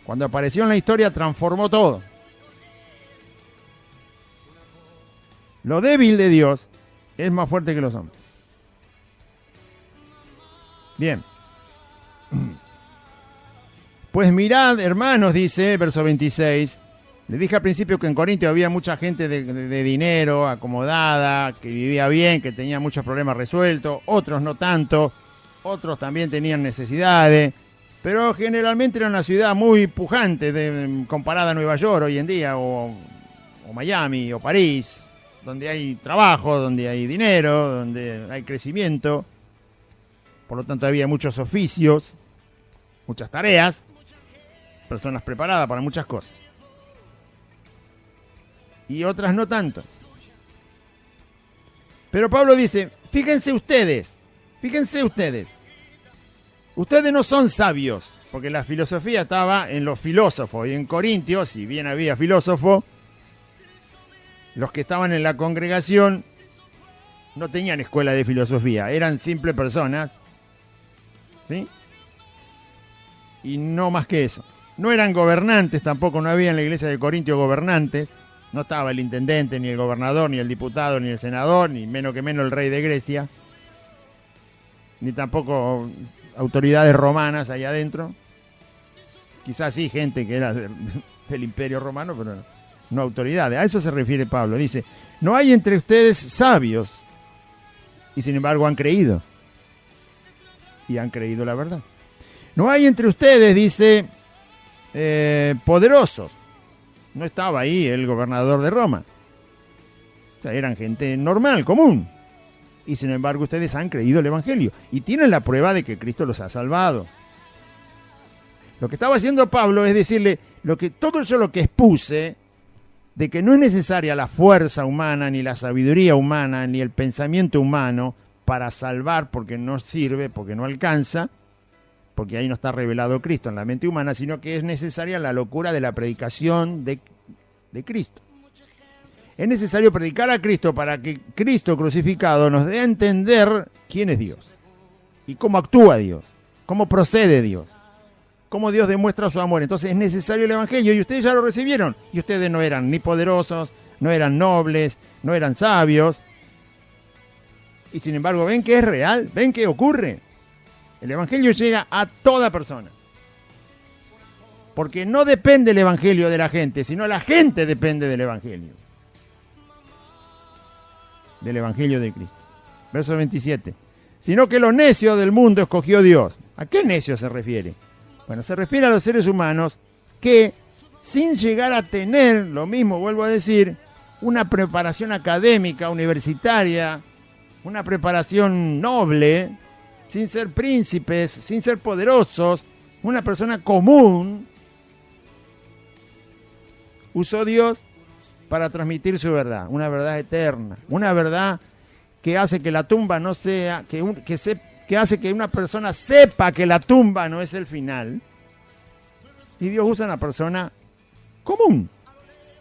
Cuando apareció en la historia transformó todo. Lo débil de Dios es más fuerte que los hombres. Bien. Pues mirad, hermanos, dice, verso 26. Les dije al principio que en Corintio había mucha gente de dinero, acomodada, que vivía bien, que tenía muchos problemas resueltos, otros no tanto, otros también tenían necesidades, pero generalmente era una ciudad muy pujante comparada a Nueva York hoy en día, o Miami, o París, donde hay trabajo, donde hay dinero, donde hay crecimiento. Por lo tanto había muchos oficios, muchas tareas, personas preparadas para muchas cosas. Y otras no tanto. Pero Pablo dice, fíjense ustedes, ustedes no son sabios, porque la filosofía estaba en los filósofos, y en Corintios, si bien había filósofos, los que estaban en la congregación no tenían escuela de filosofía, eran simples personas, ¿sí? Y no más que eso. No eran gobernantes tampoco, no había en la iglesia de Corintio gobernantes. No estaba el intendente, ni el gobernador, ni el diputado, ni el senador, ni menos que menos el rey de Grecia, ni tampoco autoridades romanas allá adentro. Quizás sí gente que era del imperio romano, pero no autoridades. A eso se refiere Pablo. Dice, no hay entre ustedes sabios, y sin embargo han creído. Y han creído la verdad. No hay entre ustedes, dice, poderosos. No estaba ahí el gobernador de Roma. O sea, eran gente normal, común. Y sin embargo ustedes han creído el Evangelio. Y tienen la prueba de que Cristo los ha salvado. Lo que estaba haciendo Pablo es decirle, todo yo lo que expuse, de que no es necesaria la fuerza humana, ni la sabiduría humana, ni el pensamiento humano para salvar, porque no sirve, porque no alcanza, porque ahí no está revelado Cristo en la mente humana, sino que es necesaria la locura de la predicación de Cristo. Es necesario predicar a Cristo para que Cristo crucificado nos dé a entender quién es Dios y cómo actúa Dios, cómo procede Dios, cómo Dios demuestra su amor. Entonces es necesario el Evangelio y ustedes ya lo recibieron. Y ustedes no eran ni poderosos, no eran nobles, no eran sabios. Y sin embargo, ven que es real, ven que ocurre. El Evangelio llega a toda persona. Porque no depende el Evangelio de la gente, sino la gente depende del Evangelio. Del Evangelio de Cristo. Verso 27. Sino que lo necio del mundo escogió Dios. ¿A qué necio se refiere? Bueno, se refiere a los seres humanos que, sin llegar a tener, lo mismo vuelvo a decir, una preparación académica, universitaria, una preparación noble, sin ser príncipes, sin ser poderosos, una persona común, usó Dios para transmitir su verdad, una verdad eterna, una verdad que hace que la tumba no sea, que hace que una persona sepa que la tumba no es el final. Y Dios usa a una persona común,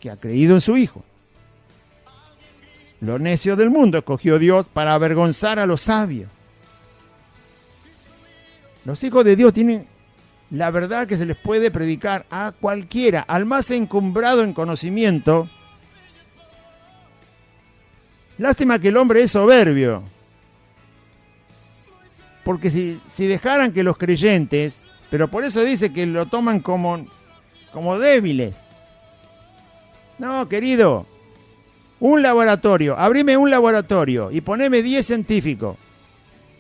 que ha creído en su Hijo. Lo necio del mundo escogió Dios para avergonzar a los sabios. Los hijos de Dios tienen la verdad que se les puede predicar a cualquiera, al más encumbrado en conocimiento. Lástima que el hombre es soberbio. Porque si dejaran que los creyentes, pero por eso dice que lo toman como débiles. No, querido, un laboratorio, abrime un laboratorio y poneme 10 científicos.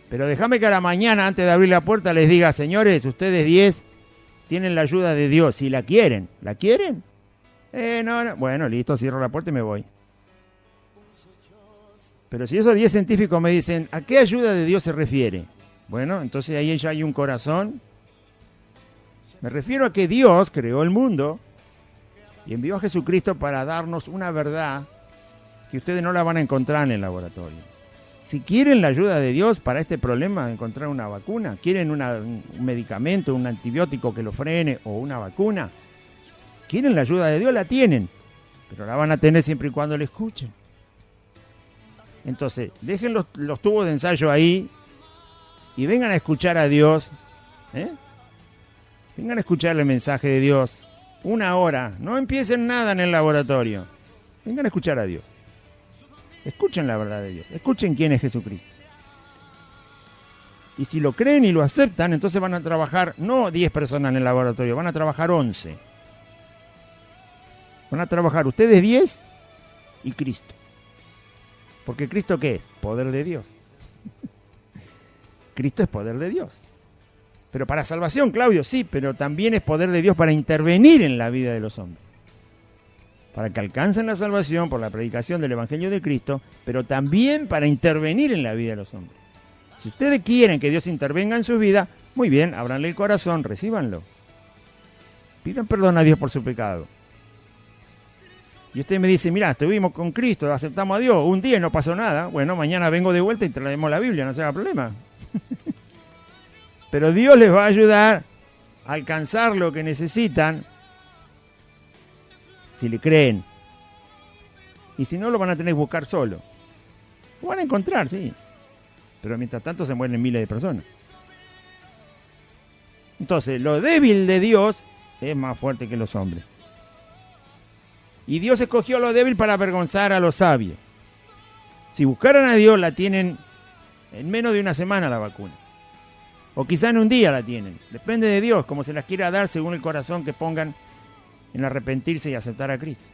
Pero déjame que a la mañana, antes de abrir la puerta, les diga, señores, ustedes 10 tienen la ayuda de Dios, si la quieren. ¿La quieren? No. Bueno, listo, cierro la puerta y me voy. Pero si esos 10 científicos me dicen, ¿a qué ayuda de Dios se refiere? Bueno, entonces ahí ya hay un corazón. Me refiero a que Dios creó el mundo y envió a Jesucristo para darnos una verdad que ustedes no la van a encontrar en el laboratorio. Si quieren la ayuda de Dios para este problema de encontrar una vacuna, quieren un medicamento, un antibiótico que lo frene o una vacuna, quieren la ayuda de Dios, la tienen, pero la van a tener siempre y cuando le escuchen. Entonces, dejen los tubos de ensayo ahí y vengan a escuchar a Dios, vengan a escuchar el mensaje de Dios 1 hora, no empiecen nada en el laboratorio, vengan a escuchar a Dios, escuchen la verdad de Dios, escuchen quién es Jesucristo. Y si lo creen y lo aceptan, entonces van a trabajar no 10 personas en el laboratorio, van a trabajar 11. Van a trabajar ustedes 10 y Cristo. Porque Cristo, ¿qué es? Poder de Dios. Cristo es poder de Dios. Pero para salvación, Claudio, sí, pero también es poder de Dios para intervenir en la vida de los hombres. Para que alcancen la salvación por la predicación del Evangelio de Cristo, pero también para intervenir en la vida de los hombres. Si ustedes quieren que Dios intervenga en su vida, muy bien, ábranle el corazón, recíbanlo. Pidan perdón a Dios por su pecado. Y usted me dice, mira, estuvimos con Cristo, aceptamos a Dios, un día y no pasó nada. Bueno, mañana vengo de vuelta y traemos la Biblia, no se haga problema. Pero Dios les va a ayudar a alcanzar lo que necesitan si le creen. Y si no, lo van a tener que buscar solo. Lo van a encontrar, sí. Pero mientras tanto se mueren miles de personas. Entonces, lo débil de Dios es más fuerte que los hombres. Y Dios escogió lo débil para avergonzar a los sabios. Si buscaran a Dios, la tienen en menos de 1 semana la vacuna. O quizá en un día la tienen. Depende de Dios, como se las quiera dar según el corazón que pongan en arrepentirse y aceptar a Cristo.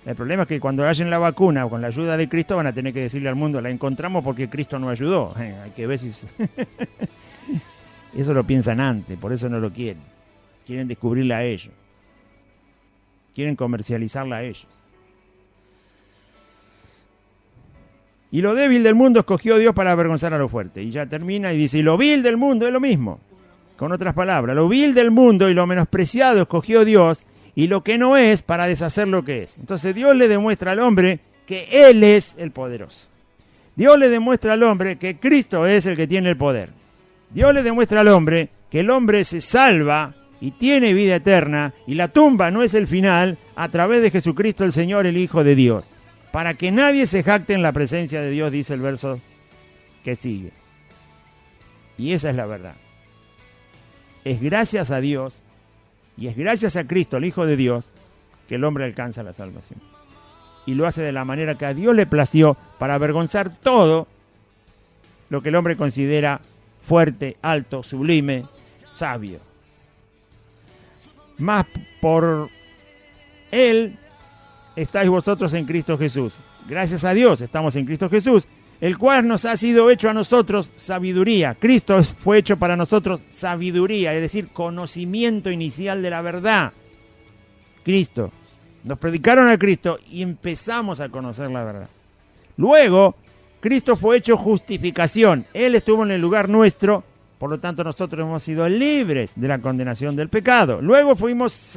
El problema es que cuando hallen la vacuna o con la ayuda de Cristo van a tener que decirle al mundo, la encontramos porque Cristo nos ayudó. Hay que ver si... Eso lo piensan antes, por eso no lo quieren. Quieren descubrirla a ellos. Quieren comercializarla a ellos. Y lo débil del mundo escogió Dios para avergonzar a lo fuerte. Y ya termina y dice, y lo vil del mundo es lo mismo. Con otras palabras, lo vil del mundo y lo menospreciado escogió Dios, y lo que no es para deshacer lo que es. Entonces Dios le demuestra al hombre que Él es el poderoso. Dios le demuestra al hombre que Cristo es el que tiene el poder. Dios le demuestra al hombre que el hombre se salva y tiene vida eterna, y la tumba no es el final, a través de Jesucristo el Señor, el Hijo de Dios. Para que nadie se jacte en la presencia de Dios, dice el verso que sigue. Y esa es la verdad. Es gracias a Dios, y es gracias a Cristo, el Hijo de Dios, que el hombre alcanza la salvación. Y lo hace de la manera que a Dios le plació, para avergonzar todo lo que el hombre considera fuerte, alto, sublime, sabio. Mas por Él estáis vosotros en Cristo Jesús. Gracias a Dios estamos en Cristo Jesús, el cual nos ha sido hecho a nosotros sabiduría. Cristo fue hecho para nosotros sabiduría, es decir, conocimiento inicial de la verdad. Cristo. Nos predicaron a Cristo y empezamos a conocer la verdad. Luego, Cristo fue hecho justificación. Él estuvo en el lugar nuestro, por lo tanto nosotros hemos sido libres de la condenación del pecado. Luego fuimos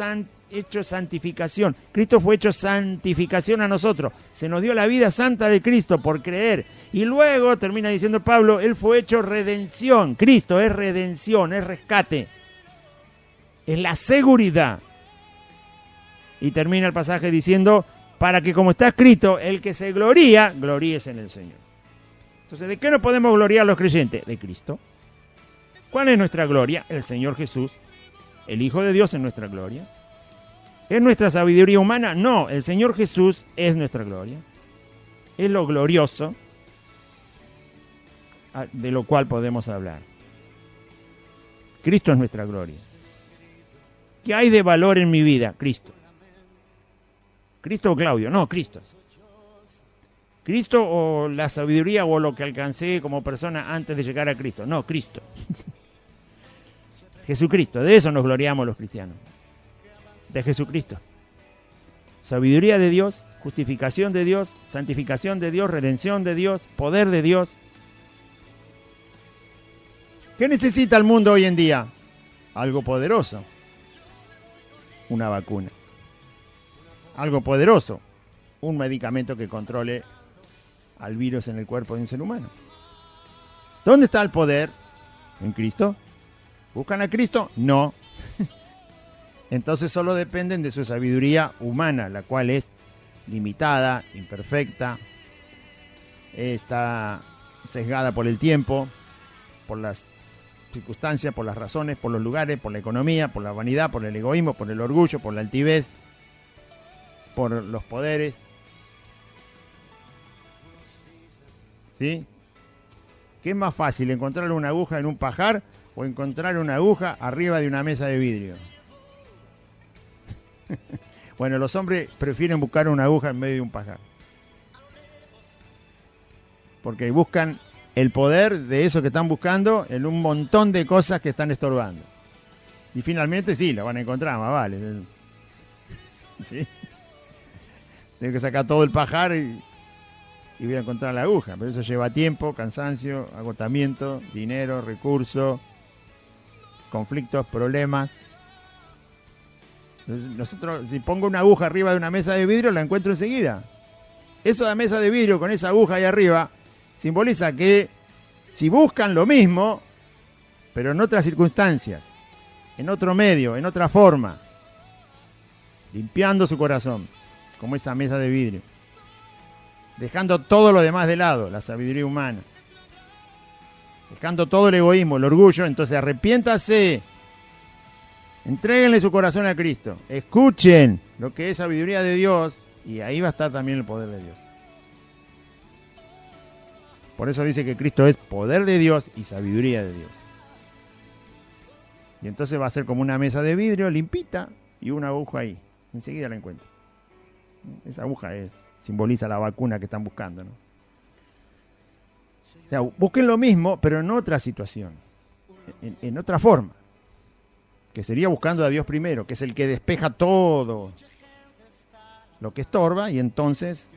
hechos santificación. Cristo fue hecho santificación a nosotros. Se nos dio la vida santa de Cristo por creer. Y luego, termina diciendo Pablo, Él fue hecho redención. Cristo es redención, es rescate. Es la seguridad. Y termina el pasaje diciendo, para que como está escrito, el que se gloría, gloríese en el Señor. Entonces, ¿de qué nos podemos gloriar los creyentes? De Cristo. ¿Cuál es nuestra gloria? El Señor Jesús, el Hijo de Dios es nuestra gloria. ¿Es nuestra sabiduría humana? No, el Señor Jesús es nuestra gloria. Es lo glorioso de lo cual podemos hablar. Cristo es nuestra gloria. ¿Qué hay de valor en mi vida? Cristo. ¿Cristo o Claudio? No, Cristo. ¿Cristo o la sabiduría o lo que alcancé como persona antes de llegar a Cristo? No, Cristo. Jesucristo, de eso nos gloriamos los cristianos. De Jesucristo. Sabiduría de Dios, justificación de Dios, santificación de Dios, redención de Dios, poder de Dios. ¿Qué necesita el mundo hoy en día? Algo poderoso. Una vacuna. Algo poderoso. Un medicamento que controle al virus en el cuerpo de un ser humano. ¿Dónde está el poder? ¿En Cristo? ¿Buscan a Cristo? No. Entonces solo dependen de su sabiduría humana, la cual es limitada, imperfecta, está sesgada por el tiempo, por las circunstancias, por las razones, por los lugares, por la economía, por la vanidad, por el egoísmo, por el orgullo, por la altivez, por los poderes. ¿Sí? ¿Qué es más fácil, encontrar una aguja en un pajar o encontrar una aguja arriba de una mesa de vidrio? Bueno, los hombres prefieren buscar una aguja en medio de un pajar, porque buscan el poder de eso que están buscando en un montón de cosas que están estorbando. Y finalmente sí, la van a encontrar, más vale. ¿Sí? Tengo que sacar todo el pajar y voy a encontrar la aguja. Pero eso lleva tiempo, cansancio, agotamiento, dinero, recursos, conflictos, problemas. Entonces, nosotros, si pongo una aguja arriba de una mesa de vidrio, la encuentro enseguida. Eso de la mesa de vidrio con esa aguja ahí arriba simboliza que si buscan lo mismo, pero en otras circunstancias, en otro medio, en otra forma, limpiando su corazón, como esa mesa de vidrio, dejando todo lo demás de lado, la sabiduría humana, dejando todo el egoísmo, el orgullo, entonces arrepiéntase, entréguenle su corazón a Cristo, escuchen lo que es sabiduría de Dios, y ahí va a estar también el poder de Dios. Por eso dice que Cristo es poder de Dios y sabiduría de Dios. Y entonces va a ser como una mesa de vidrio limpita y una aguja ahí. Enseguida la encuentro. Esa aguja simboliza la vacuna que están buscando, ¿no? O sea, busquen lo mismo, pero en otra situación, en otra forma. Que sería buscando a Dios primero, que es el que despeja todo lo que estorba, y entonces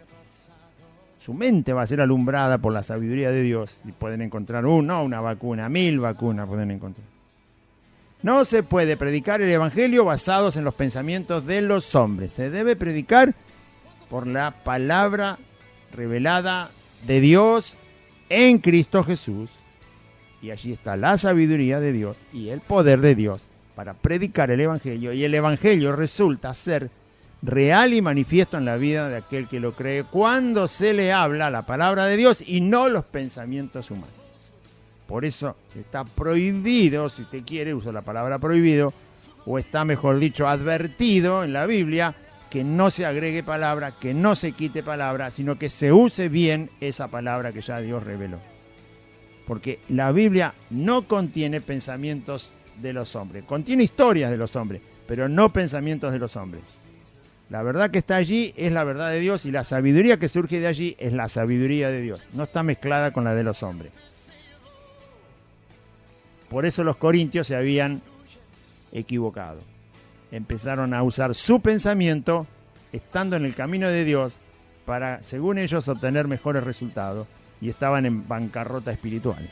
su mente va a ser alumbrada por la sabiduría de Dios y pueden encontrar una vacuna, 1000 vacunas pueden encontrar. No se puede predicar el evangelio basados en los pensamientos de los hombres. Se debe predicar por la palabra revelada de Dios en Cristo Jesús. Y allí está la sabiduría de Dios y el poder de Dios para predicar el evangelio. Y el evangelio resulta ser real y manifiesto en la vida de aquel que lo cree cuando se le habla la palabra de Dios y no los pensamientos humanos. Por eso está prohibido, si usted quiere, usa la palabra prohibido, o está, mejor dicho, advertido en la Biblia, que no se agregue palabra, que no se quite palabra, sino que se use bien esa palabra que ya Dios reveló. Porque la Biblia no contiene pensamientos de los hombres, contiene historias de los hombres, pero no pensamientos de los hombres. La verdad que está allí es la verdad de Dios y la sabiduría que surge de allí es la sabiduría de Dios. No está mezclada con la de los hombres. Por eso los corintios se habían equivocado. Empezaron a usar su pensamiento estando en el camino de Dios para, según ellos, obtener mejores resultados y estaban en bancarrota espiritual.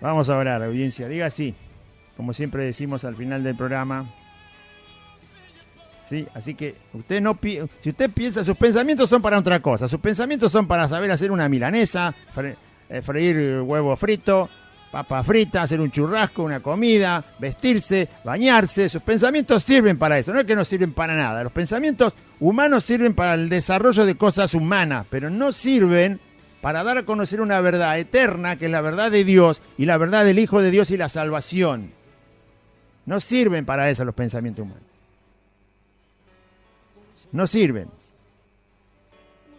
Vamos a orar, audiencia. Diga sí, como siempre decimos al final del programa. ¿Sí? Así que si usted piensa, sus pensamientos son para otra cosa. Sus pensamientos son para saber hacer una milanesa, freír huevo frito, papa frita, hacer un churrasco, una comida, vestirse, bañarse. Sus pensamientos sirven para eso. No es que no sirven para nada. Los pensamientos humanos sirven para el desarrollo de cosas humanas, pero no sirven para dar a conocer una verdad eterna, que es la verdad de Dios y la verdad del Hijo de Dios y la salvación. No sirven para eso los pensamientos humanos. No sirven.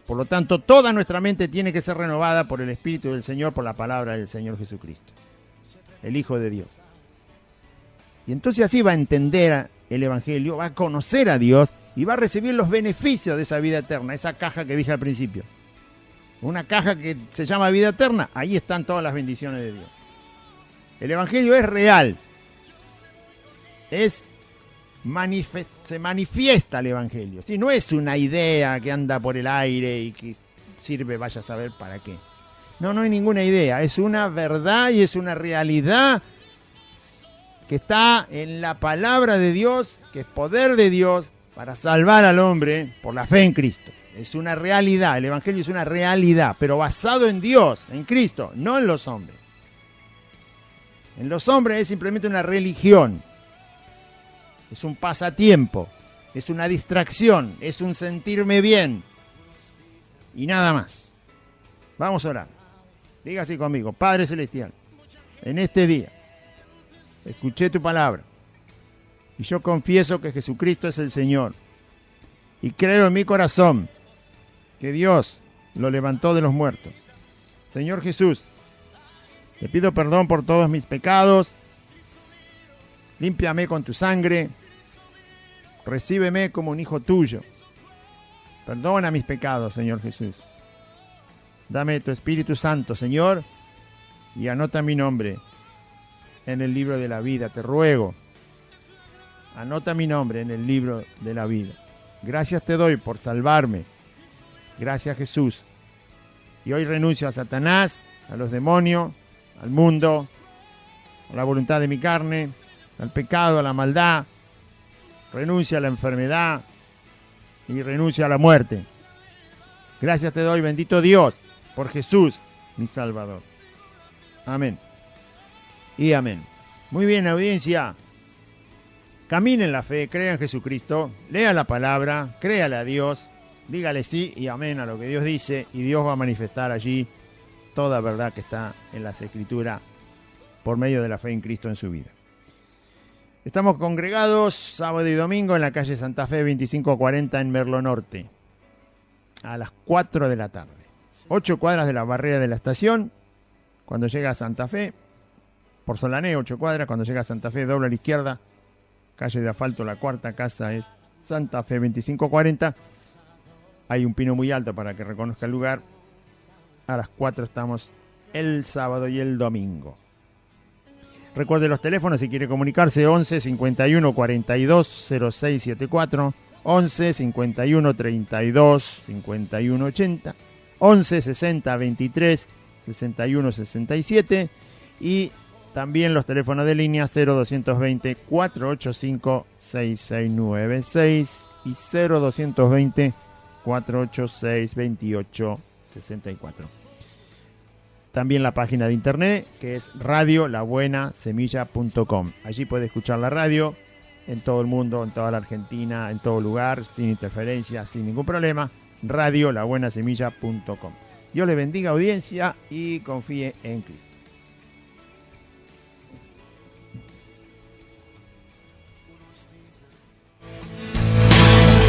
Por lo tanto, toda nuestra mente tiene que ser renovada por el Espíritu del Señor, por la palabra del Señor Jesucristo, el Hijo de Dios. Y entonces así va a entender el Evangelio, va a conocer a Dios y va a recibir los beneficios de esa vida eterna, esa caja que dije al principio. Una caja que se llama vida eterna, ahí están todas las bendiciones de Dios. El Evangelio es real. Se manifiesta el Evangelio. Si no es una idea que anda por el aire y que sirve, vaya a saber para qué. No hay ninguna idea. Es una verdad y es una realidad que está en la palabra de Dios, que es poder de Dios para salvar al hombre por la fe en Cristo. Es una realidad. El Evangelio es una realidad, pero basado en Dios, en Cristo, no en los hombres. En los hombres es simplemente una religión. Es un pasatiempo, es una distracción, es un sentirme bien y nada más. Vamos a orar. Diga así conmigo: Padre Celestial, en este día escuché tu palabra y yo confieso que Jesucristo es el Señor y creo en mi corazón que Dios lo levantó de los muertos. Señor Jesús, te pido perdón por todos mis pecados, límpiame con tu sangre, recíbeme como un hijo tuyo, perdona mis pecados, Señor Jesús. Dame tu Espíritu Santo, Señor, y anota mi nombre en el libro de la vida, te ruego. Anota mi nombre en el libro de la vida. Gracias te doy por salvarme. Gracias, Jesús. Y hoy renuncio a Satanás, a los demonios, al mundo, a la voluntad de mi carne, al pecado, a la maldad. Renuncio a la enfermedad y renuncio a la muerte. Gracias te doy, bendito Dios, por Jesús, mi Salvador. Amén. Y amén. Muy bien, audiencia. Camine en la fe, crea en Jesucristo, lea la palabra, créale a Dios, dígale sí y amén a lo que Dios dice, y Dios va a manifestar allí toda verdad que está en las Escrituras por medio de la fe en Cristo en su vida. Estamos congregados sábado y domingo en la calle Santa Fe 2540 en Merlo Norte, a las 4 de la tarde. 8 cuadras de la barrera de la estación. Cuando llega a Santa Fe, por Solané, 8 cuadras, cuando llega a Santa Fe, dobla a la izquierda, calle de asfalto, la cuarta casa es Santa Fe 2540. Hay un pino muy alto para que reconozca el lugar. A las 4 estamos el sábado y el domingo. Recuerde los teléfonos si quiere comunicarse: 11 51 42 06 74, 11 51 32 51 80, 11 60 23 61 67 y también los teléfonos de línea 0220 485 6696 y 0220 486 28 64. También la página de internet, que es radiolabuenasemilla.com. Allí puede escuchar la radio en todo el mundo, en toda la Argentina, en todo lugar, sin interferencia, sin ningún problema. radiolabuenasemilla.com. Dios le bendiga, audiencia, y confíe en Cristo.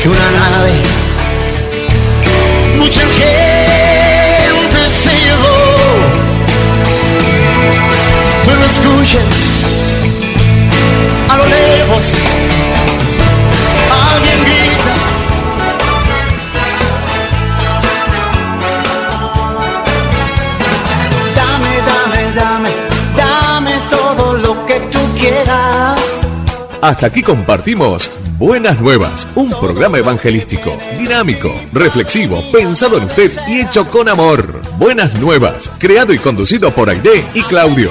Que una nave, mucha gente se llevó, pero escuches, a lo lejos alguien grita. Dame todo lo que tú quieras. Hasta aquí compartimos Buenas Nuevas, un programa evangelístico, dinámico, reflexivo, pensado en usted y hecho con amor. Buenas Nuevas, creado y conducido por Aide y Claudio.